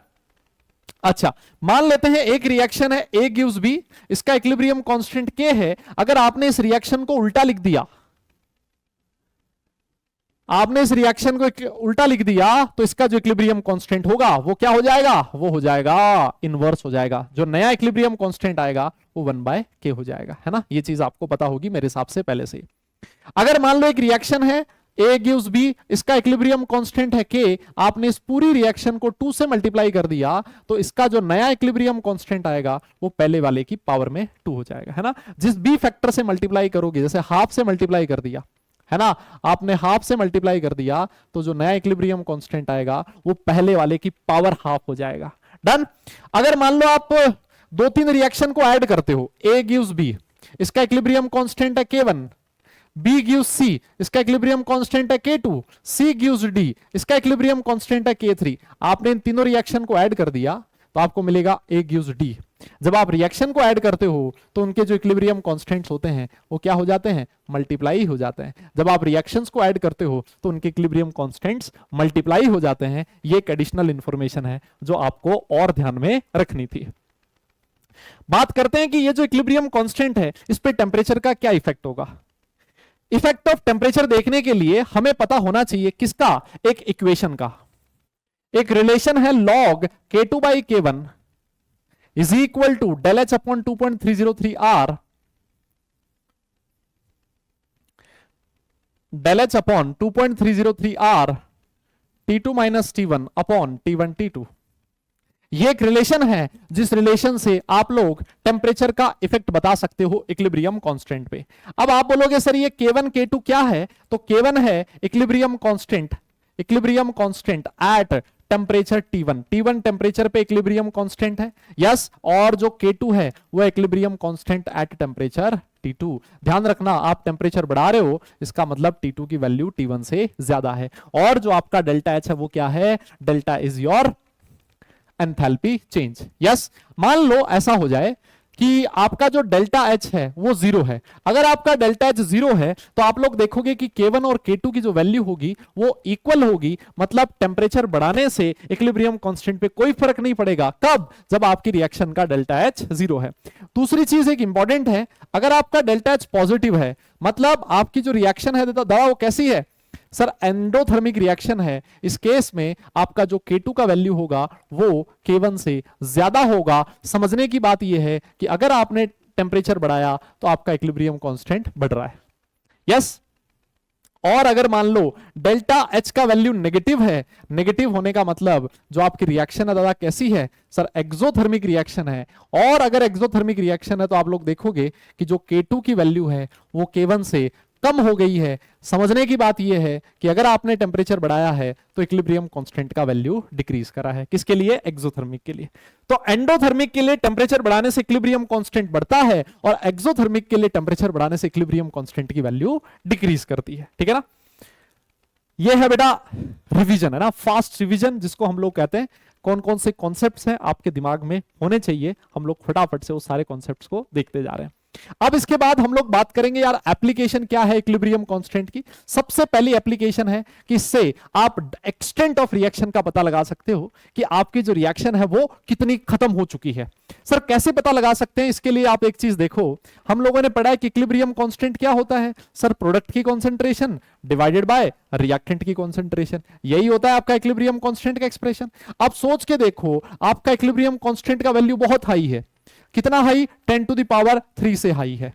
अच्छा, मान लेते हैं एक रिएक्शन है A गिव्स B, इसका इक्विलिब्रियम कांस्टेंट K है। अगर आपने इस रिएक्शन को उल्टा लिख दिया, आपने इस रिएक्शन को उल्टा लिख दिया तो इसका जो इक्विलिब्रियम कांस्टेंट होगा वो क्या हो जाएगा, वो हो जाएगा इनवर्स हो जाएगा। जो नया इक्विलिब्रियम कांस्टेंट आएगा वो 1/k हो जाएगा, है ना। ये चीज आपको पता होगी मेरे हिसाब से पहले से। अगर मान लो एक रिएक्शन है A gives B, इसका इक्विलिब्रियम कांस्टेंट है K, आपने इस पूरी रिएक्शन को 2 से मल्टीप्लाई कर दिया तो इसका जो नया इक्विलिब्रियम कांस्टेंट आएगा वो पहले वाले की पावर में 2 हो जाएगा, है ना। जिस B फैक्टर से मल्टीप्लाई करोगे, जैसे हाफ से मल्टीप्लाई कर दिया, है ना, आपने हाफ से मल्टीप्लाई कर दिया तो जो नया इक्विलिब्रियम कांस्टेंट आएगा वो पहले वाले की पावर हाफ हो जाएगा। डन। अगर मान लो आप 2-3 रिएक्शन को ऐड करते हो, A gives B, इसका इक्विलिब्रियम कांस्टेंट है K1, B gives C, इसका इक्विलिब्रियम कांस्टेंट है K2, C gives D, इसका इक्विलिब्रियम कांस्टेंट है K3। आपने इन तीनों रिएक्शन को ऐड कर दिया तो आपको मिलेगा A gives D। जब आप रिएक्शन को ऐड करते हो तो उनके जो इक्विलिब्रियम कांस्टेंट्स होते हैं वो क्या हो जाते हैं, मल्टीप्लाई हो जाते हैं। जब आप रिएक्शंस को ऐड करते हो तो उनके इक्विलिब्रियम कांस्टेंट्स मल्टीप्लाई हो जाते हैं। ये एक एडिशनल इंफॉर्मेशन है जो आपको और ध्यान में रखनी थी। बात करते हैं कि ये जो इक्विलिब्रियम कांस्टेंट है इस पे टेम्परेचर का क्या इफेक्ट होगा। इफेक्ट ऑफ टेम्परेचर देखने के लिए हमें पता होना चाहिए किसका, एक इक्वेशन का। एक रिलेशन है log K2/K1 is equal to del H upon 2.303 R del H upon 2.303 R T2 minus T1 upon T1 T2। ये एक रिलेशन है जिस रिलेशन से आप लोग टेम्परेचर का इफेक्ट बता सकते हो इक्विलिब्रियम कांस्टेंट पे। अब आप बोलोगे सर ये K1 K2 क्या है, तो K1 है equilibrium constant at temperature T1। T1 temperature पे इक्विलिब्रियम कांस्टेंट है, यस। और जो K2 है वो equilibrium constant at temperature T2। ध्यान रखना, आप टेम्परेचर बढ़ा रहे हो इसका मतलब T2 की वैल्यू T1 से ज्यादा है। और जो आपका डेल्टा H है वो क्या है, delta is your enthalpy change. Yes, मान लो ऐसा हो जाए कि आपका जो डेल्टा H है वो 0 है। अगर आपका डेल्टा H 0 है तो आप लोग देखोगे कि K1 और K2 की जो वैल्यू होगी वो इक्वल होगी, मतलब टेम्परेचर बढ़ाने से इक्विलिब्रियम कांस्टेंट पे कोई फर्क नहीं पड़ेगा। कब, जब आपकी रिएक्शन का डेल्टा H 0 है। दूसरी चीज एक इंपॉर्टेंट है, अगर आपका डेल्टा H पॉजिटिव है मतलब आपकी जो रिएक्शन है दवा वो कैसी है सर, एंडोथर्मिक रिएक्शन है। इस केस में आपका जो K2 का वैल्यू होगा वो K1 से ज्यादा होगा। समझने की बात यह है कि अगर आपने टेम्परेचर बढ़ाया तो आपका इक्विलिब्रियम कांस्टेंट बढ़ रहा है, यस। और अगर मान लो डेल्टा H का वैल्यू नेगेटिव है, नेगेटिव होने का मतलब जो आपकी रिएक्शन है दादा कैसी है सर, एक्सोथर्मिक रिएक्शन है। और अगर एक्सोथर्मिक रिएक्शन है तो आप लोग देखोगे कि जो K2 की वैल्यू है वो K1 से कम हो गई है। समझने की बात यह है कि अगर आपने टेम्परेचर बढ़ाया है तो इक्विलिब्रियम कांस्टेंट का वैल्यू डिक्रीज करा है। किसके लिए, एक्सोथर्मिक के लिए। तो एंडोथर्मिक के लिए टेम्परेचर बढ़ाने से इक्विलिब्रियम कांस्टेंट बढ़ता है और एक्सोथर्मिक के लिए टेम्परेचर बढ़ाने से इक्विलिब्रियम कांस्टेंट की वैल्यू डिक्रीज करती है। ठीक है ना। ये है बेटा रिवीजन, है ना, फास्ट रिवीजन जिसको हम लोग कहते हैं। कौन कौन से कॉन्सेप्ट्स हैं आपके दिमाग में होने चाहिए, हम लोग फटाफट से उस सारे कॉन्सेप्ट्स को देखते जा रहे हैं। अब इसके बाद हम लोग बात करेंगे यार एप्लीकेशन क्या है इक्विलिब्रियम कांस्टेंट की। सबसे पहली एप्लीकेशन है कि इससे आप एक्सटेंट ऑफ रिएक्शन का पता लगा सकते हो कि आपकी जो रिएक्शन है वो कितनी खत्म हो चुकी है। सर कैसे पता लगा सकते हैं, इसके लिए आप एक चीज देखो, हम लोगों ने पढ़ा है कि इक्विलिब्रियम कांस्टेंट क्या होता है सर, प्रोडक्ट की कॉन्सेंट्रेशन डिवाइडेड बाय रिएक्टेंट की कॉन्सेंट्रेशन। यही होता है आपका इक्विलिब्रियम कांस्टेंट का एक्सप्रेशन। अब सोच के देखो आपका इक्विलिब्रियम कांस्टेंट का वैल्यू बहुत हाई है। कितना हाई, 10⁻³ से हाई है।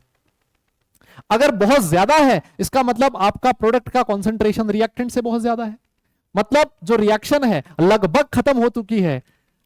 अगर बहुत ज्यादा है इसका मतलब आपका प्रोडक्ट का कॉन्सेंट्रेशन रिएक्टेंट से बहुत ज्यादा है, मतलब जो रिएक्शन है लगभग खत्म हो चुकी है,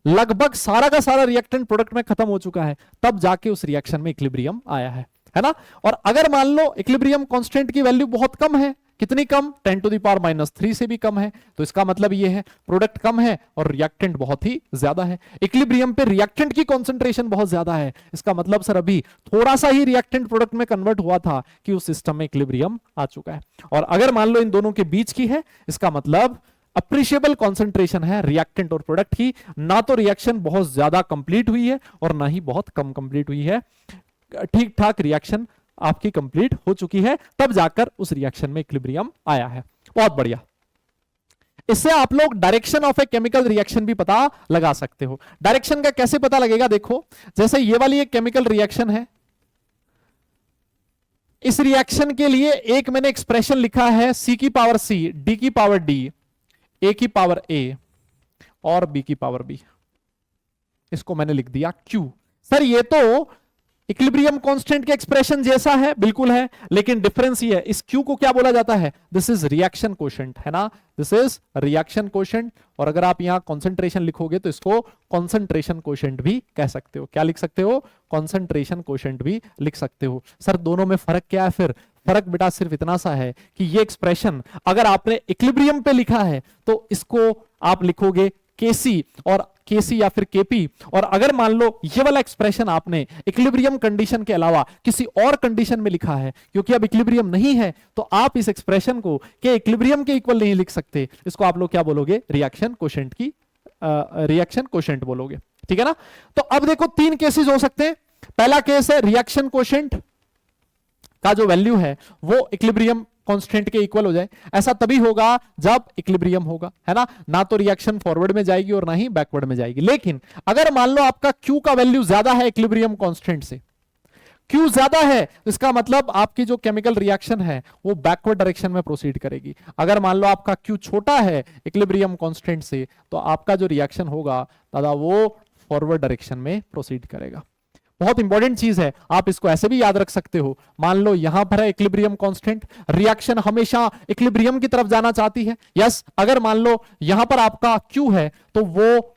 लगभग सारा का सारा रिएक्टेंट प्रोडक्ट में खत्म हो चुका है, तब जाके उस रिएक्शन में इक्विलिब्रियम आया है ना। और अगर मान लो इक्विलिब्रियम कांस्टेंट की वैल्यू बहुत कम है, कितनी कम, 10⁻³ से भी कम है, तो इसका मतलब ये है प्रोडक्ट कम है और रिएक्टेंट बहुत ही ज्यादा है। इक्विलिब्रियम पे रिएक्टेंट की कॉन्सेंट्रेशन बहुत ज्यादा है, इसका मतलब सर अभी थोड़ा सा ही रिएक्टेंट प्रोडक्ट में कन्वर्ट हुआ था कि उस सिस्टम में इक्विलिब्रियम आ चुका है। और अगर मान लो इन दोनों के बीच की है, इसका मतलब अप्रिशिएबल कॉन्सेंट्रेशन है रिएक्टेंट और प्रोडक्ट की। ना तो रिएक्शन बहुत ज्यादा कंप्लीट हुई है और ना ही बहुत कम कंप्लीट हुई है, ठीक ठाक रिएक्शन आपकी कंप्लीट हो चुकी है, तब जाकर उस रिएक्शन में इक्विलिब्रियम आया है। बहुत बढ़िया। इससे आप लोग direction of a chemical reaction भी पता लगा सकते हो। डायरेक्शन का कैसे पता लगेगा, देखो जैसे ये वाली एक केमिकल रिएक्शन है, इस रिएक्शन के लिए एक मैंने एक्सप्रेशन लिखा है C की पावर C, D की पावर D, A की पावर A और B की पावर B। इसको मैंने लिख दिया Q। सर ये तो इक्विलिब्रियम कांस्टेंट के एक्सप्रेशन जैसा है, बिल्कुल है, लेकिन डिफरेंस ये है, इस Q को क्या बोला जाता है? दिस इज रिएक्शन कोशेंट, है ना, दिस इज रिएक्शन कोशेंट। और अगर आप यहां कॉन्सेंट्रेशन लिखोगे तो इसको कॉन्सेंट्रेशन कोशेंट भी कह सकते हो। क्या लिख सकते हो? कॉन्सेंट्रेशन कोशेंट भी लिख सकते हो। सर दोनों में फर्क क्या है? फिर फर्क बेटा सिर्फ इतना सा है कि ये एक्सप्रेशन अगर आपने इक्विलिब्रियम पे लिखा है तो इसको आप लिखोगे केसी और केसी या फिर केपी, और अगर मान लो ये वाला एक्सप्रेशन आपने इक्विलिब्रियम कंडीशन के अलावा किसी और कंडीशन में लिखा है, क्योंकि अब इक्विलिब्रियम नहीं है तो आप इस एक्सप्रेशन को के इक्विलिब्रियम के इक्वल नहीं लिख सकते, इसको आप लोग क्या बोलोगे? रिएक्शन कोशेंट की रिएक्शन कोशेंट बोलोगे, ठीक है ना। तो अब देखो तीन केसेस हो सकते हैं। पहला केस है रिएक्शन कोशेंट का जो वैल्यू है वो इक्विलिब्रियम कांस्टेंट के इक्वल हो जाए। ऐसा तभी होगा जब इक्विलिब्रियम होगा, है ना तो रिएक्शन फॉरवर्ड में जाएगी और ना ही बैकवर्ड में जाएगी। लेकिन अगर मान लो आपका Q का वैल्यू ज्यादा है इक्विलिब्रियम कांस्टेंट से, Q ज्यादा है, इसका मतलब आपकी जो केमिकल रिएक्शन है वो बैकवर्ड डायरेक्शन में प्रोसीड करेगी। अगर मान लो आपका Q छोटा है इक्विलिब्रियम कांस्टेंट से, तो आपका जो रिएक्शन होगा दादा वो फॉरवर्ड डायरेक्शन में प्रोसीड करेगा। बहुत इंपॉर्टेंट चीज है, आप इसको ऐसे भी याद रख सकते हो। मान लो यहां पर है इक्विलिब्रियम कांस्टेंट, रिएक्शन हमेशा इक्विलिब्रियम की तरफ जाना चाहती है, यस। अगर मान लो यहां पर आपका Q है तो वो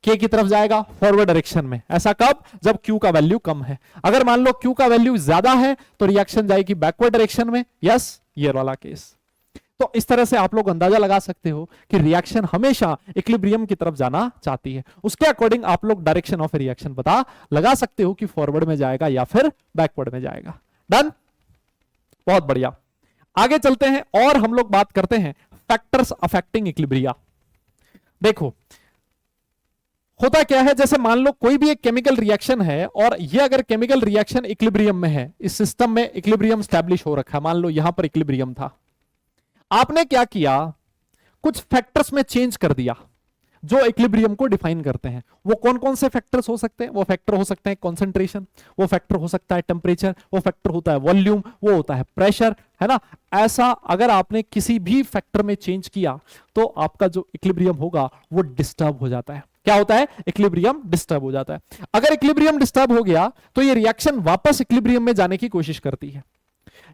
K की तरफ जाएगा फॉरवर्ड डायरेक्शन में। ऐसा कब? जब Q का वैल्यू कम है। अगर मान लो Q का वैल्यू ज्यादा है तो रिएक्शन जाएगी बैकवर्ड डायरेक्शन में, यस, ये वाला केस। तो इस तरह से आप लोग अंदाजा लगा सकते हो कि रिएक्शन हमेशा इक्विलिब्रियम की तरफ जाना चाहती है। उसके अकॉर्डिंग आप लोग डायरेक्शन ऑफ रिएक्शन पता लगा सकते हो कि फॉरवर्ड में जाएगा या फिर बैकवर्ड में जाएगा। डन, बहुत बढ़िया। आगे चलते हैं और हम लोग बात करते हैं फैक्टर्स अफेक्टिंग इक्विलिब्रिया। देखो होता क्या है, जैसे मान लो कोई भी एक केमिकल रिएक्शन है और ये अगर केमिकल रिएक्शन इक्विलिब्रियम में है, इस सिस्टम में इक्विलिब्रियम स्टैब्लिश हो रखा है, मान लो यहां पर इक्विलिब्रियम था, आपने क्या किया, कुछ फैक्टर्स में चेंज कर दिया जो इक्विलिब्रियम को डिफाइन करते हैं। वो कौन कौन से फैक्टर्स हो सकते हैं? वो फैक्टर हो सकते हैं कंसंट्रेशन, वो फैक्टर हो सकता है टेम्परेचर, वो फैक्टर होता है वॉल्यूम, वो होता है प्रेशर, है ना। ऐसा अगर आपने किसी भी फैक्टर में चेंज किया तो आपका जो इक्विलिब्रियम होगा वो डिस्टर्ब हो जाता है। क्या होता है? इक्विलिब्रियम डिस्टर्ब हो जाता है। अगर इक्विलिब्रियम डिस्टर्ब हो गया तो ये रिएक्शन वापस इक्विलिब्रियम में जाने की कोशिश करती है,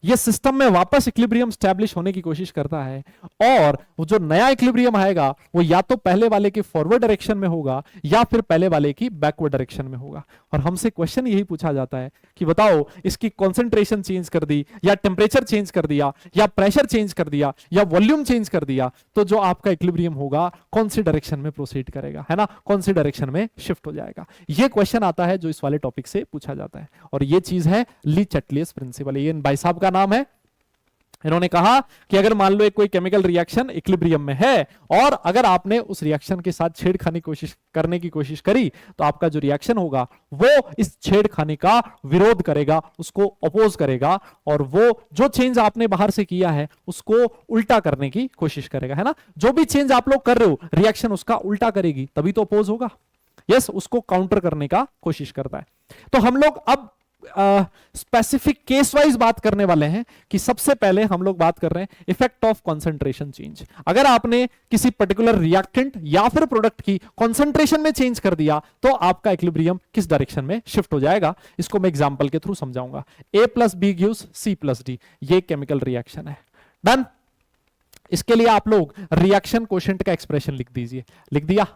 ये सिस्टम में वापस इक्विलिब्रियम स्टैब्लिश होने की कोशिश करता है, और वो जो नया इक्विलिब्रियम आएगा वो या तो पहले वाले के फॉरवर्ड डायरेक्शन में होगा या फिर पहले वाले की बैकवर्ड डायरेक्शन में होगा। और हमसे क्वेश्चन यही पूछा जाता है कि बताओ इसकी कॉन्सेंट्रेशन चेंज कर दी या टेम्परेचर चेंज कर दिया या प्रेशर चेंज कर दिया या वॉल्यूम चेंज कर दिया तो जो आपका इक्विलिब्रियम होगा कौन सी डायरेक्शन में प्रोसीड करेगा, है ना, कौन सी डायरेक्शन में शिफ्ट हो जाएगा। ये क्वेश्चन आता है जो इस वाले टॉपिक से पूछा जाता है, और ये चीज है ली चटलियस प्रिंसिपल। ये भाई साहब का नाम है। इन्होंने कहा कि अगर मान लो एक कोई केमिकल रिएक्शन इक्विलिब्रियम में है और अगर आपने उस रिएक्शन के साथ छेड़खानी करने की कोशिश करी तो आपका जो रिएक्शन होगा वो इस छेड़खानी का विरोध करेगा, उसको अपोज करेगा, और वो जो चेंज आपने बाहर से किया है उसको उल्टा करने की कोशिश करेगा, है ना। जो भी चेंज आप लोग कर रहे हो रिएक्शन उसका उल्टा करेगी, तभी तो अपोज होगा, यस, उसको काउंटर करने का कोशिश करता है। तो हम लोग अब स्पेसिफिक केस वाइज बात करने वाले हैं कि सबसे पहले हम लोग बात कर रहे हैं इफेक्ट ऑफ कंसंट्रेशन चेंज। अगर आपने किसी पर्टिकुलर रिएक्टेंट या फिर प्रोडक्ट की कंसंट्रेशन में चेंज कर दिया तो आपका इक्विलिब्रियम किस डायरेक्शन में शिफ्ट हो जाएगा, इसको मैं एग्जांपल के थ्रू समझाऊंगा। A+B गिव्स C+D, ये केमिकल रिएक्शन है। डन। इसके लिए आप लोग रिएक्शन कोशेंट का एक्सप्रेशन लिख दीजिए। लिख दिया?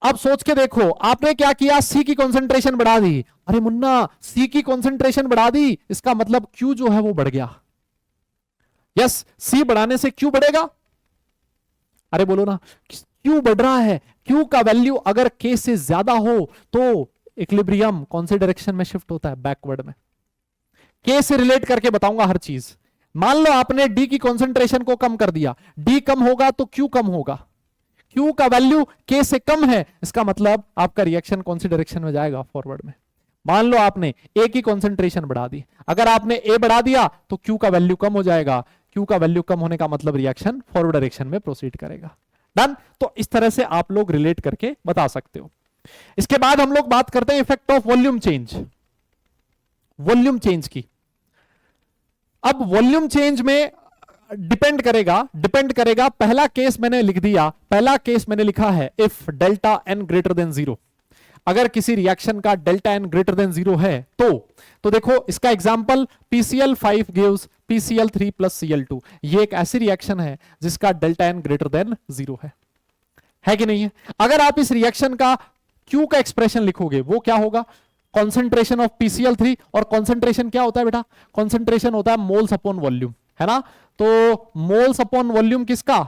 अब सोच के देखो, आपने क्या किया, सी की कंसंट्रेशन बढ़ा दी। अरे मुन्ना, सी की कंसंट्रेशन बढ़ा दी, इसका मतलब क्यू जो है वो बढ़ गया। यस, सी बढ़ाने से क्यू बढ़ेगा। अरे बोलो ना, क्यू बढ़ रहा है। क्यू का वैल्यू अगर के से ज्यादा हो तो इक्विलिब्रियम कौन से डायरेक्शन में शिफ्ट होता है? बैकवर्ड में। के से रिलेट करके बताऊंगा हर चीज। मान लो आपने डी की कंसंट्रेशन को कम कर दिया, डी कम होगा तो क्यू कम होगा। Q का वैल्यू K से कम है, इसका मतलब आपका रिएक्शन कौन सी डायरेक्शन में जाएगा? फॉरवर्ड में। मान लो आपने A की कंसंट्रेशन बढ़ा दी, अगर आपने A बढ़ा दिया तो Q का वैल्यू कम हो जाएगा। Q का वैल्यू कम होने का मतलब रिएक्शन फॉरवर्ड डायरेक्शन में प्रोसीड करेगा। डन। तो इस तरह से आप लोग रिलेट करके बता सकते हो। इसके बाद हम लोग बात करते हैं effect of volume change. Volume change की। अब वॉल्यूम चेंज में डिपेंड करेगा, पहला केस मैंने लिख दिया, पहला केस मैंने लिखा है if delta N greater than 0। अगर किसी रिएक्शन का डेल्टा एन ग्रेटर देन 0 है तो देखो इसका example PCl5 gives PCl3 plus Cl2। ये एक ऐसी रिएक्शन है जिसका डेल्टा एन ग्रेटर देन 0 है कि नहीं है? अगर आप इस रिएक्शन का Q का एक्सप्रेशन लिखोगे वो क्या होगा? कॉन्सेंट्रेशन ऑफ PCl3, और कॉन्सेंट्रेशन क्या होता है बेटा? कॉन्सेंट्रेशन होता है मोल्स अपॉन वॉल्यूम, है ना? तो मोल्स अपॉन वॉल्यूम किसका?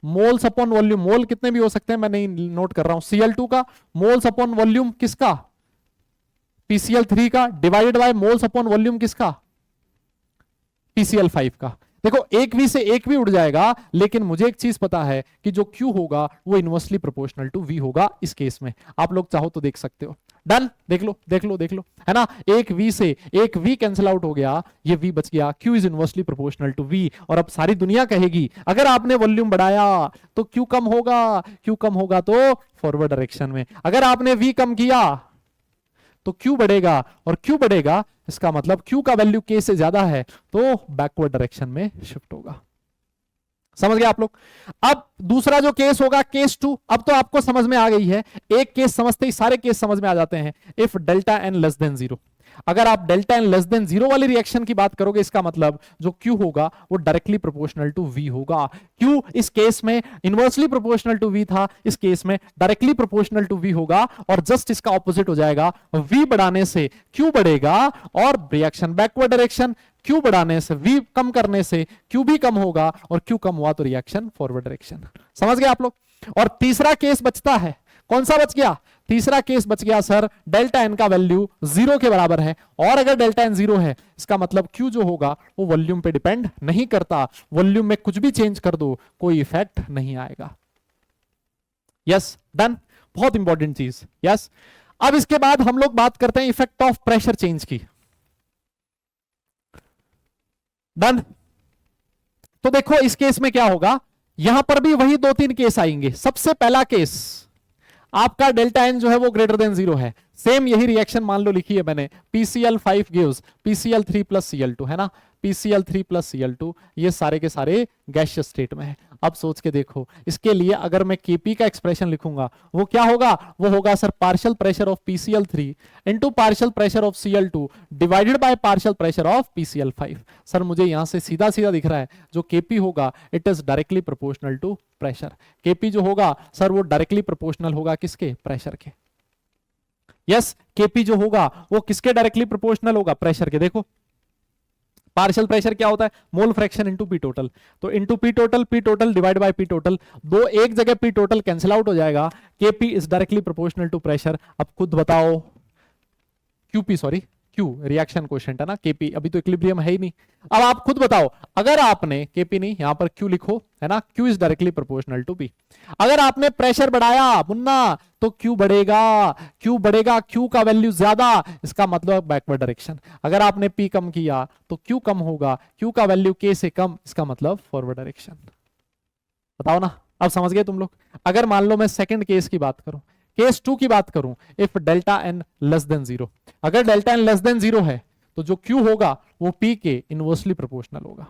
मोल्स अपॉन वॉल्यूम, मोल कितने भी हो सकते हैं, मैं नहीं नोट कर रहा हूं। Cl2 का मोल्स अपॉन वॉल्यूम किसका? PCl3 का, divided by moles upon volume किसका? PCl5 का। देखो एक V से एक V उड़ जाएगा, लेकिन मुझे एक चीज पता है कि जो Q होगा वो इनवर्सली प्रोपोर्शनल टू V होगा इस केस में। आप लोग चाहो तो देख सकते हो। डन, देख लो, है ना? एक V से एक V कैंसिल आउट हो गया, ये V बच गया। Q is inversely proportional to V। और अब सारी दुनिया कहेगी अगर आपने वॉल्यूम बढ़ाया तो Q कम होगा तो फॉरवर्ड डायरेक्शन में, अगर आपने V कम किया तो Q बढ़ेगा, और Q बढ़ेगा इसका मतलब Q का वैल्यू K से ज्यादा है तो बैकवर्ड डायरेक्शन में शिफ्ट होगा। समझ गए आप लोग? अब दूसरा जो केस होगा केस 2। अब तो आपको समझ में आ गई है, एक केस समझते ही सारे केस समझ में आ जाते हैं। If delta N less than 0, अगर आप डेल्टा एन लेस देन 0 वाली रिएक्शन की बात करोगे, इसका मतलब जो Q होगा वो डायरेक्टली प्रोपोर्शनल टू V होगा। Q इस केस में इनवर्सली प्रोपोर्शनल टू V था, इस केस में डायरेक्टली प्रोपोर्शनल टू V होगा, और जस्ट इसका ऑपोजिट हो जाएगा। V बढ़ाने से Q बढ़ेगा और रिएक्शन बैकवर्ड डायरेक्शन, Q बढ़ाने से V कम करने से Q भी कम होगा, और Q कम हुआ तो रिएक्शन फॉरवर्ड डायरेक्शन। समझ गए आप लोग? और तीसरा केस बचता है, कौन सा बच गया? तीसरा केस बच गया सर, डेल्टा एन का वैल्यू 0 के बराबर है, और अगर डेल्टा एन 0 है इसका मतलब Q जो होगा वो वॉल्यूम पे डिपेंड नहीं करता। वॉल्यूम में कुछ भी चेंज कर दो कोई इफेक्ट नहीं आएगा। Yes, done. बहुत इंपॉर्टेंट चीज। यस, अब इसके बाद हम लोग बात करते हैं इफेक्ट ऑफ प्रेशर चेंज की। डन। तो देखो इस केस में क्या होगा, यहां पर भी वही 2-3 केस आएंगे। सबसे पहला केस आपका डेल्टा एन जो है वो ग्रेटर देन 0 है, सेम यही रिएक्शन मान लो लिखी है मैंने, PCl5 gives PCl3 plus Cl2, है ना? PCl3 प्लस Cl2, ये सारे के सारे गैसियस स्टेट में है। अब सोच के देखो, इसके लिए अगर मैं Kp का एक्सप्रेशन लिखूंगा वो क्या होगा? वो होगा sir partial pressure of PCl3 into partial pressure of Cl2 divided by partial pressure of PCl5। Sir मुझे यहां से सीधा सीधा दिख रहा है जो Kp होगा it is directly proportional to pressure. Kp जो होगा सर वो डायरेक्टली प्रोपोर्शनल होगा किसके? प्रेशर के। यस, Kp जो होगा वो किसके डायरेक्टली प्रोपोर्शनल होगा? प्रेशर के। देखो पार्शियल प्रेशर क्या होता है? Mole fraction into P total. तो into P total divide by P total, दो एक जगह पी टोटल कैंसिल आउट हो जाएगा। Kp is directly proportional to pressure. अब खुद बताओ, Q रिएक्शन कोएफिशिएंट है ना, Kp अभी तो इक्विलिब्रियम है ही नहीं। अब आप खुद बताओ, अगर आपने Kp नहीं, यहां पर Q लिखो, है ना? Q is directly proportional to P। अगर आपने प्रेशर बढ़ाया मुन्ना तो Q बढ़ेगा, Q का वैल्यू ज्यादा, इसका मतलब बैकवर्ड डायरेक्शन। अगर आपने P कम किया तो Q कम होगा, Q का वैल्यू K से कम, इसका मतलब फॉरवर्ड डायरेक्शन। बताओ ना, अब समझ गए तुम लोग? अगर मान लो मैं सेकंड केस की बात करूं, केस 2 की बात करूं, if delta N less than 0, अगर डेल्टा एन लेस देन 0 है तो जो Q होगा वो P के इनवर्सली प्रोपोर्शनल होगा।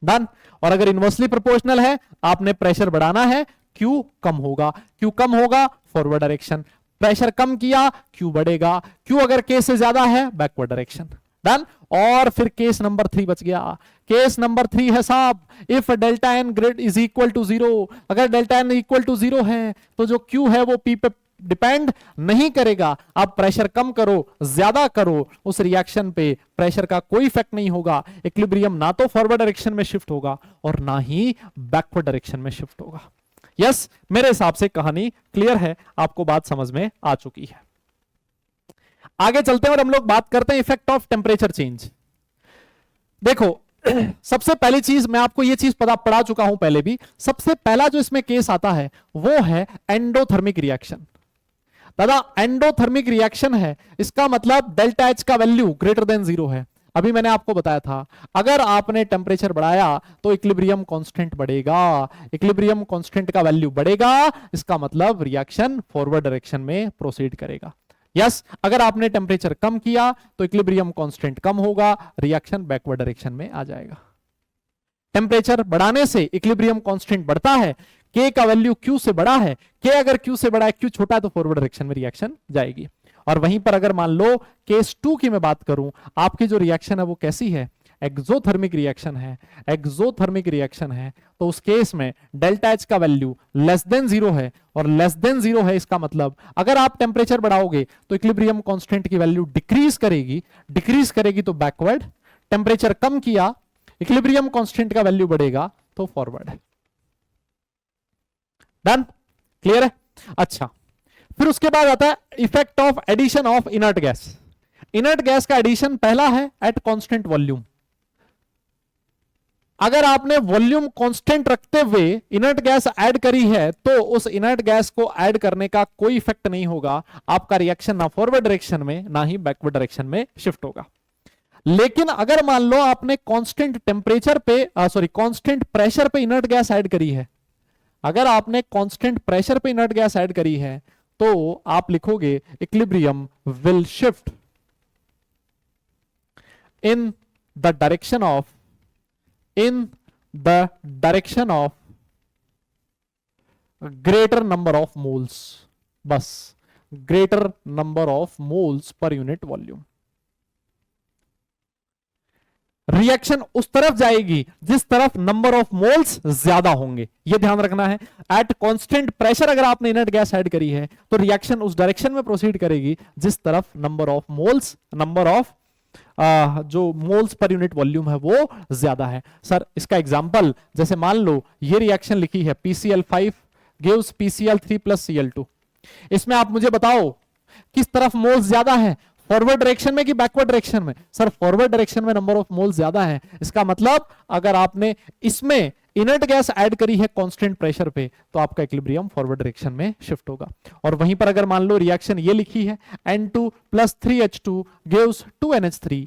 डन। और अगर इनवर्सली प्रोपोर्शनल है, आपने प्रेशर बढ़ाना है, Q कम होगा फॉरवर्ड डायरेक्शन। प्रेशर कम किया Q बढ़ेगा, Q अगर K से ज्यादा है बैकवर्ड डायरेक्शन। डन। और फिर केस नंबर 3 बच गया। केस नंबर 3 है साहब, if delta N grade is equal to 0, अगर डेल्टा एन इक्वल टू 0 है तो जो Q है वो P पे डिपेंड नहीं करेगा। आप प्रेशर कम करो ज्यादा करो, उस रिएक्शन पे प्रेशर का कोई इफेक्ट नहीं होगा। इक्विलिब्रियम ना तो फॉरवर्ड डायरेक्शन में शिफ्ट होगा और ना ही बैकवर्ड डायरेक्शन में शिफ्ट होगा। यस, मेरे हिसाब से कहानी क्लियर है, आपको बात समझ में आ चुकी है। आगे चलते हैं और हम लोग बात करते हैं इफेक्ट ऑफ टेम्परेचर चेंज। देखो सबसे पहली चीज, मैं आपको ये चीज पढ़ा चुका हूं पहले भी, सबसे पहला जो इसमें केस आता है वो है एंडोथर्मिक रिएक्शन। दादा एंडोथर्मिक रिएक्शन है, इसका मतलब डेल्टा एच का वैल्यू ग्रेटर देन 0 है। अभी मैंने आपको बताया था, अगर आपने टेम्परेचर बढ़ाया तो इक्विलिब्रियम कांस्टेंट बढ़ेगा, इक्विलिब्रियम कांस्टेंट का वैल्यू बढ़ेगा, इसका मतलब रिएक्शन फॉरवर्ड डायरेक्शन में प्रोसीड करेगा। यस, अगर आपने टेम्परेचर कम किया तो इक्विलिब्रियम कांस्टेंट कम होगा, रिएक्शन बैकवर्ड डायरेक्शन में आ जाएगा। टेम्परेचर बढ़ाने से इक्विलिब्रियम कांस्टेंट बढ़ता है, के का वैल्यू क्यू से बड़ा है, के अगर क्यू से बड़ा है, क्यू छोटा है तो फॉरवर्ड डायरेक्शन में रिएक्शन जाएगी। और वहीं पर अगर मान लो केस 2 की मैं बात करूं, आपकी जो रिएक्शन है वो कैसी है, एक्सोथर्मिक रिएक्शन है, एक्सोथर्मिक रिएक्शन है, तो उस केस में डेल्टा एच का वैल्यू लेस देन 0 है, और लेस देन 0 है इसका मतलब अगर आप टेम्परेचर बढ़ाओगे तो इक्विलिब्रियम कांस्टेंट की वैल्यू डिक्रीज करेगी, डिक्रीज करेगी तो बैकवर्ड, टेम्परेचर कम किया इक्विलिब्रियम कांस्टेंट का वैल्यू बढ़ेगा तो फॉरवर्ड। डन, क्लियर है? अच्छा, फिर उसके बाद आता है effect of addition of inert gas. Inert gas का एडिशन पहला है एट कांस्टेंट वॉल्यूम। अगर आपने वॉल्यूम कांस्टेंट रखते हुए इनर्ट गैस ऐड करी है तो उस इनर्ट गैस को ऐड करने का कोई इफेक्ट नहीं होगा, आपका रिएक्शन ना फॉरवर्ड डायरेक्शन में ना ही बैकवर्ड डायरेक्शन में शिफ्ट होगा। लेकिन अगर मान लो आपने कांस्टेंट टेम्परेचर पे कांस्टेंट प्रेशर पे इनर्ट गैस ऐड करी है, अगर आपने कांस्टेंट प्रेशर पे इनर्ट गैस ऐड करी है तो आप लिखोगे equilibrium will shift in the direction of greater number of moles, बस greater number of moles per unit volume. Reaction उस तरफ जाएगी जिस तरफ नंबर ऑफ मोल्स ज्यादा होंगे, यह ध्यान रखना है। एट कांस्टेंट प्रेशर अगर आपने इनर्ट गैस ऐड करी है तो रिएक्शन उस डायरेक्शन में प्रोसीड करेगी जिस तरफ number of moles, number of जो मोल्स पर यूनिट वॉल्यूम है वो ज्यादा है। सर इसका एग्जांपल, जैसे मान लो ये रिएक्शन लिखी है PCl5 gives PCl3 plus Cl2, इसमें आप मुझे बताओ किस तरफ मोल्स ज्यादा है, फॉरवर्ड डायरेक्शन में कि बैकवर्ड डायरेक्शन में? सर फॉरवर्ड डायरेक्शन में नंबर ऑफ मोल्स ज्यादा है। इसका मतलब अगर आपने इसमें इनर्ट गैस ऐड करी है कांस्टेंट प्रेशर पे तो आपका इक्विलिब्रियम फॉरवर्ड डायरेक्शन में शिफ्ट होगा। और वहीं पर अगर मान लो रिएक्शन ये लिखी है N2 plus 3H2 gives 2NH3,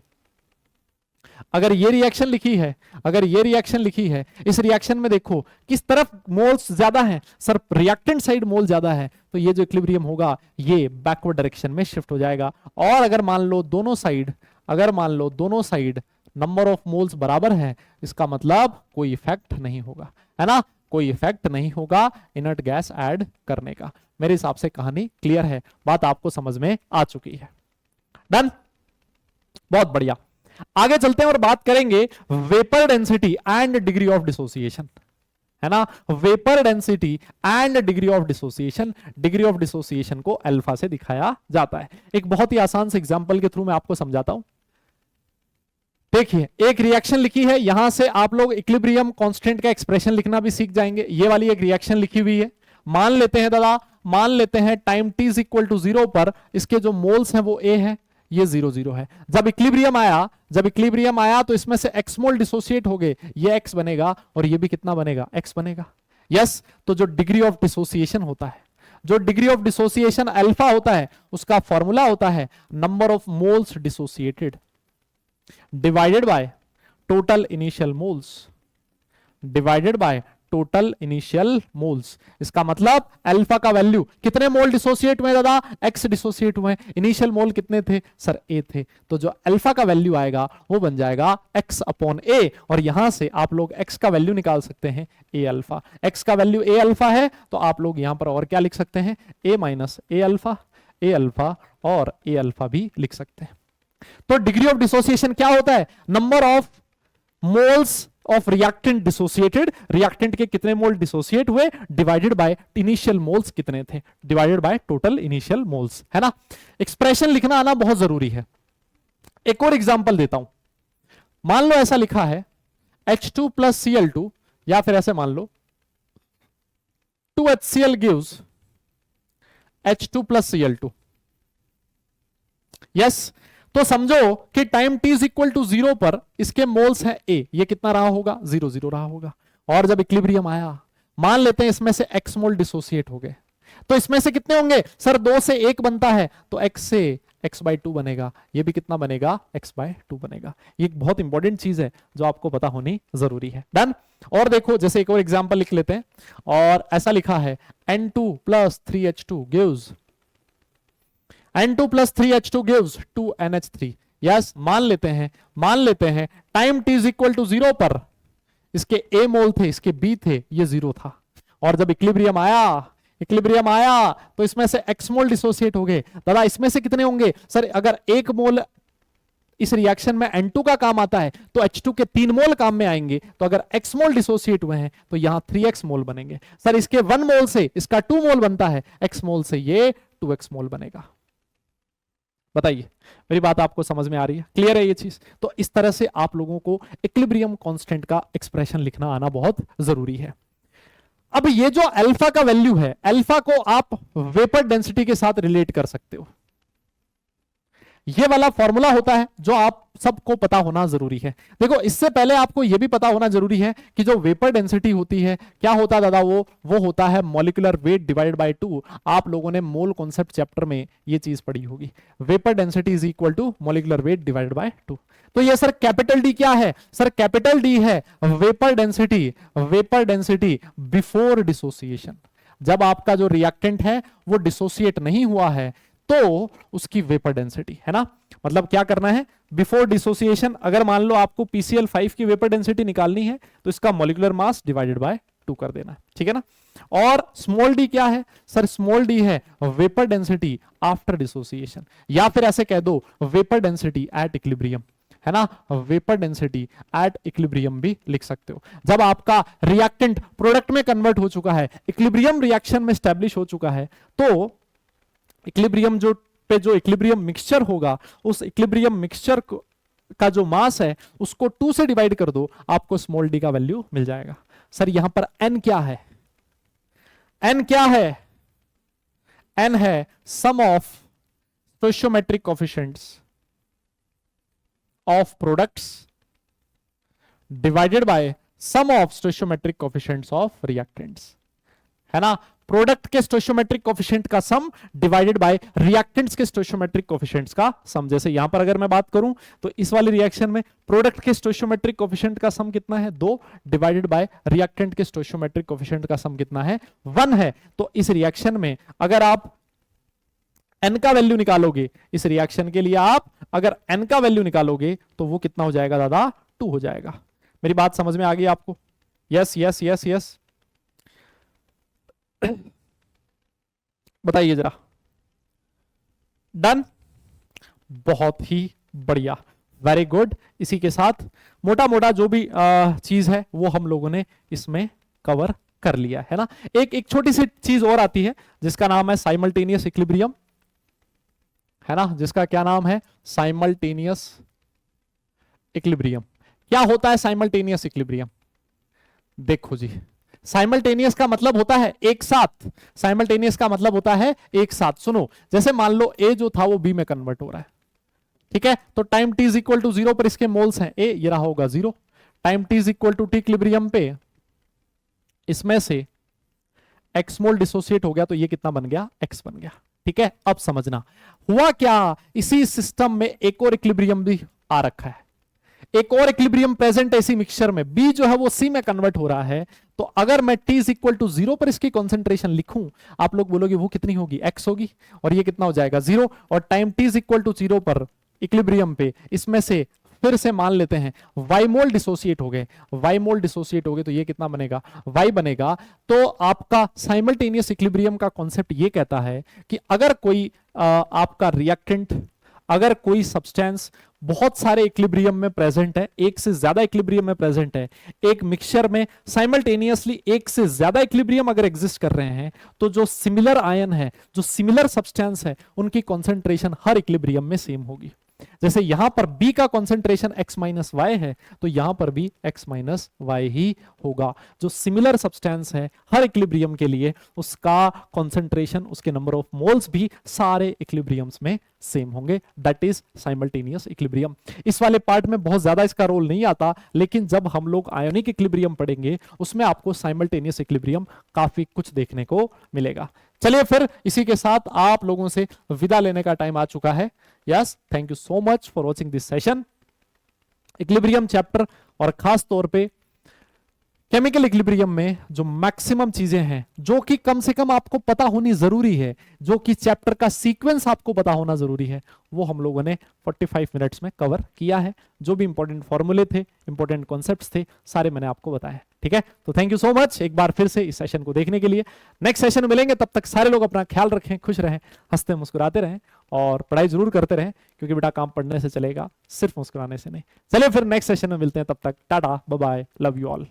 अगर ये रिएक्शन लिखी है, अगर ये रिएक्शन लिखी है, इस रिएक्शन में देखो किस तरफ मोल्स ज्यादा हैं, सर रिएक्टेंट साइड मोल ज्यादा है, तो ये जो इक्विलिब्रियम होगा ये बैकवर्ड डायरेक्शन में शिफ्ट हो जाएगा। और अगर मान लो दोनों साइड, अगर मान लो दोनों साइड नंबर ऑफ मोल्स बराबर है, इसका मतलब कोई इफेक्ट नहीं होगा, है ना, कोई इफेक्ट नहीं होगा इनर्ट गैस ऐड करने का। मेरे हिसाब से कहानी क्लियर है, बात आपको समझ में आ चुकी है। डन, बहुत बढ़िया। आगे चलते हैं और बात करेंगे vapour density and degree of dissociation, है ना, vapour density and degree of dissociation. Degree of dissociation को अल्फा से दिखाया जाता है। एक बहुत ही आसान से एग्जांपल के थ्रू मैं आपको समझाता हूं। देखिए एक रिएक्शन लिखी है, यहां से आप लोग इक्विलिब्रियम कांस्टेंट का एक्सप्रेशन लिखना भी सीख जाएंगे। ये वाली एक रिएक्शन लिखी हुई है, मान लेते हैं दादा, मान लेते हैं time t is equal to 0 पर इसके जो मोल्स हैं वो a है, ये 0 0 है। जब इक्विलिब्रियम आया तो इसमें से x मोल डिसोसिएट हो गए, ये x बनेगा और ये भी कितना बनेगा, x बनेगा। यस, तो जो डिग्री ऑफ डिसोसिएशन होता है, जो डिग्री ऑफ डिसोसिएशन अल्फा होता है, उसका फॉर्मूला होता है number of moles dissociated divided by total initial moles, divided by total initial moles. इसका मतलब अल्फा का वैल्यू, कितने मोल डिसोसिएट हुए दादा, x डिसोसिएट हुए, इनिशियल मोल कितने थे सर, a थे, तो जो अल्फा का वैल्यू आएगा वो बन जाएगा x अपॉन a, और यहां से आप लोग x का वैल्यू निकाल सकते हैं a अल्फा। x का वैल्यू a अल्फा है तो आप लोग यहां पर और क्या लिख सकते हैं, a माइनस a अल्फा और a अल्फा भी लिख सकते हैं। तो डिग्री ऑफ डिसोसिएशन क्या होता है, number of moles of reactant dissociated, reactant के कितने मोल डिसोसिएट हुए डिवाइडेड बाय इनिशियल मोल्स कितने थे, divided by total initial moles, है ना। एक्सप्रेशन लिखना आना बहुत जरूरी है। एक और एग्जांपल देता हूं, मान लो ऐसा लिखा है H2 प्लस Cl2, या फिर ऐसे मान लो 2HCl gives H2 plus Cl2। Yes, तो समझो कि time t is equal to 0 पर इसके मोल्स है a, ये कितना रहा होगा, 0 0 रहा होगा। और जब इक्विलिब्रियम आया, मान लेते हैं इसमें से x मोल डिसोसिएट हो गए, तो इसमें से कितने होंगे सर, 2 से 1 बनता है तो x से x/2 बनेगा, ये भी कितना बनेगा, x/2 बनेगा। ये एक बहुत इंपॉर्टेंट चीज है जो आपको पता होनी जरूरी है। डन। और देखो जैसे एक और एग्जांपल लिख लेते हैं, और ऐसा लिखा है N2 plus 3H2 gives N2 plus 3H2 gives 2NH3। Yes, मान लेते हैं time t is equal to 0 पर इसके A मोल थे, इसके B थे, ये 0 था। और जब इक्विलिब्रियम आया तो इसमें से x मोल डिसोसिएट हो गए। दादा इसमें से कितने होंगे सर? अगर 1 मोल इस रिएक्शन में N2 का काम आता है तो H2 के 3 मोल काम में आएंगे। तो अगर x मोल डिसोसिएट हुए हैं तो यहां 3x मोल बनेंगे। सर इसके 1 मोल से इसका 2 मोल बनता है, x मोल से ये 2x मोल बनेगा। बताइए मेरी बात आपको समझ में आ रही है? क्लियर है ये चीज? तो इस तरह से आप लोगों को इक्विलिब्रियम कांस्टेंट का एक्सप्रेशन लिखना आना बहुत जरूरी है। अब ये जो अल्फा का वैल्यू है, अल्फा को आप वेपर डेंसिटी के साथ रिलेट कर सकते हो। ये वाला फॉर्मूला होता है जो आप सबको पता होना जरूरी है। देखो इससे पहले आपको यह भी पता होना जरूरी है कि जो वेपर डेंसिटी होती है क्या होता है दादा? वो होता है मॉलिक्यूलर वेट डिवाइडेड बाय 2। आप लोगों ने मोल कॉन्सेप्ट चैप्टर में ये चीज पढ़ी होगी। Vapour density is equal to molecular weight divided by 2। तो ये सर कैपिटल डी क्या है? सर कैपिटल डी है वेपर डेंसिटी बिफोर डिसोसिएशन। जब आपका जो रिएक्टेंट है वो डिसोसिएट नहीं हुआ है तो उसकी वेपर डेंसिटी है ना। मतलब क्या करना है? बिफोर डिसोसिएशन अगर मान लो आपको PCl5 की वेपर डेंसिटी निकालनी है तो इसका मॉलिक्यूलर मास डिवाइडेड बाय 2 कर देना है, ठीक है ना। और स्मॉल डी क्या है? सर स्मॉल डी है वेपर डेंसिटी आफ्टर डिसोसिएशन, या फिर ऐसे कह दो वेपर डेंसिटी एट इक्विलिब्रियम, है ना। वेपर डेंसिटी एट इक्विलिब्रियम भी लिख सकते हो। जब आपका रिएक्टेंट प्रोडक्ट में कन्वर्ट हो चुका है, इक्विलिब्रियम रिएक्शन में स्टैब्लिश हो चुका है, तो इक्विलिब्रियम जो इक्विलिब्रियम मिक्सचर होगा, उस इक्विलिब्रियम मिक्सचर का जो मास है उसको 2 से डिवाइड कर दो, आपको स्मॉल डी का वैल्यू मिल जाएगा। सर यहां पर n क्या है? n क्या है? n है sum of stoichiometric coefficients of products divided by sum of stoichiometric coefficients of reactants, है ना। प्रोडक्ट के स्टोइचियोमेट्रिक कोएफिशिएंट का सम डिवाइडेड बाय रिएक्टेंट्स के स्टोइचियोमेट्रिक कोएफिशिएंट्स का सम। जैसे यहां पर अगर मैं बात करूं तो इस वाली रिएक्शन में प्रोडक्ट के स्टोइचियोमेट्रिक कोएफिशिएंट का सम कितना है? 2 डिवाइडेड बाय रिएक्टेंट के स्टोइचियोमेट्रिक कोएफिशिएंट का सम कितना है? 1 है। तो इस रिएक्शन में अगर आप n का वैल्यू निकालोगे, इस रिएक्शन के लिए आप अगर n का वैल्यू निकालोगे तो वो कितना हो जाएगा दादा? 2 हो जाएगा। मेरी बात समझ में आ गई आपको? यस यस यस यस, बताइए जरा। डन, बहुत ही बढ़िया, वेरी गुड। इसी के साथ मोटा मोटा जो भी चीज है वो हम लोगों ने इसमें कवर कर लिया है ना। एक छोटी सी चीज और आती है जिसका नाम है साइमल्टेनियस इक्विलिब्रियम, है ना, जिसका क्या नाम है? Simultaneous equilibrium. क्या होता है साइमल्टेनियस इक्विलिब्रियम? देखो जी, साइमल्टेनियस का मतलब होता है एक साथ। साइमल्टेनियस का मतलब होता है एक साथ। सुनो, जैसे मान लो ए जो था वो बी में कन्वर्ट हो रहा है, ठीक है। तो time t is equal to 0 पर इसके मोल्स हैं ए, ये रहा होगा 0। Time t is equal to T equilibrium पे इसमें से x मोल डिसोसिएट हो गया तो ये कितना बन गया? x बन गया, ठीक है। अब समझना हुआ क्या, इसी सिस्टम में एक और इक्विलिब्रियम भी आ रखा है, एक और इक्विलिब्रियम प्रेजेंट है इसी मिक्सचर में। B जो है वो C में कन्वर्ट हो रहा है। तो अगर मैं t इज इक्वल टू 0 पर इसकी कॉन्सेंट्रेशन लिखूं, आप लोग बोलोगे वो कितनी होगी? x होगी, और ये कितना हो जाएगा? 0। और time t is equal to 0 पर इक्विलिब्रियम पे इसमें से फिर से मान लेते हैं y मोल डिसोसिएट हो गए, y मोल डिसोसिएट हो गए तो ये कितना बनेगा? y बनेगा। तो आपका साइमल्टेनियस इक्विलिब्रियम का कॉन्सेप्ट ये कहता है कि अगर कोई आपका रिएक्टेंट, अगर कोई सब्सटेंस बहुत सारे इक्विलिब्रियम में प्रेजेंट है, एक से ज्यादा इक्विलिब्रियम में प्रेजेंट है, एक मिक्सचर में साइमल्टेनियसली एक से ज्यादा इक्विलिब्रियम अगर एग्जिस्ट कर रहे हैं, तो जो सिमिलर आयन है, जो सिमिलर सब्सटेंस है, उनकी कॉन्सेंट्रेशन हर इक्विलिब्रियम में सेम होगी। जैसे यहां पर B का कॉन्सेंट्रेशन x माइनस वाई है तो यहां पर भी x माइनस वाई ही होगा। जो सिमिलर सब्सटेंस है हर इक्विलिब्रियम के लिए उसका कॉन्सेंट्रेशन, उसके नंबर ऑफ मोल्स भी सारे इक्विलिब्रियम्स में सेम होंगे। That is simultaneous equilibrium. इस वाले पार्ट में बहुत ज्यादा इसका रोल नहीं आता, लेकिन जब हम लोग आयोनिक इक्विलिब्रियम पढ़ेंगे उसमें आपको साइमल्टेनियस इक्विलिब्रियम काफी कुछ देखने को मिलेगा। चलिए फिर इसी के साथ आप लोगों से विदा लेने का टाइम आ चुका है। Yes, thank you so much for watching this session. Equilibrium chapter और खास तौर पे केमिकल इक्विलिब्रियम में जो मैक्सिमम चीजें हैं जो कि कम से कम आपको पता होनी जरूरी है, जो कि चैप्टर का सीक्वेंस आपको पता होना जरूरी है, वो हम लोगों ने 45 मिनट्स में कवर किया है। जो भी इंपॉर्टेंट फॉर्मूले थे, इंपॉर्टेंट कॉन्सेप्ट्स थे, सारे मैंने आपको बताया। ठीक है, तो थैंक यू सो मच एक बार फिर से इस सेशन को देखने के लिए। नेक्स्ट सेशन में मिलेंगे, तब तक सारे लोग अपना ख्याल रखें, खुश रहें, हंसते मुस्कुराते रहें और पढ़ाई जरूर करते रहें, क्योंकि बेटा काम पढ़ने से चलेगा, सिर्फ मुस्कुराने से नहीं। चलिए फिर नेक्स्ट सेशन में मिलते हैं, तब तक tata bye bye, love you all.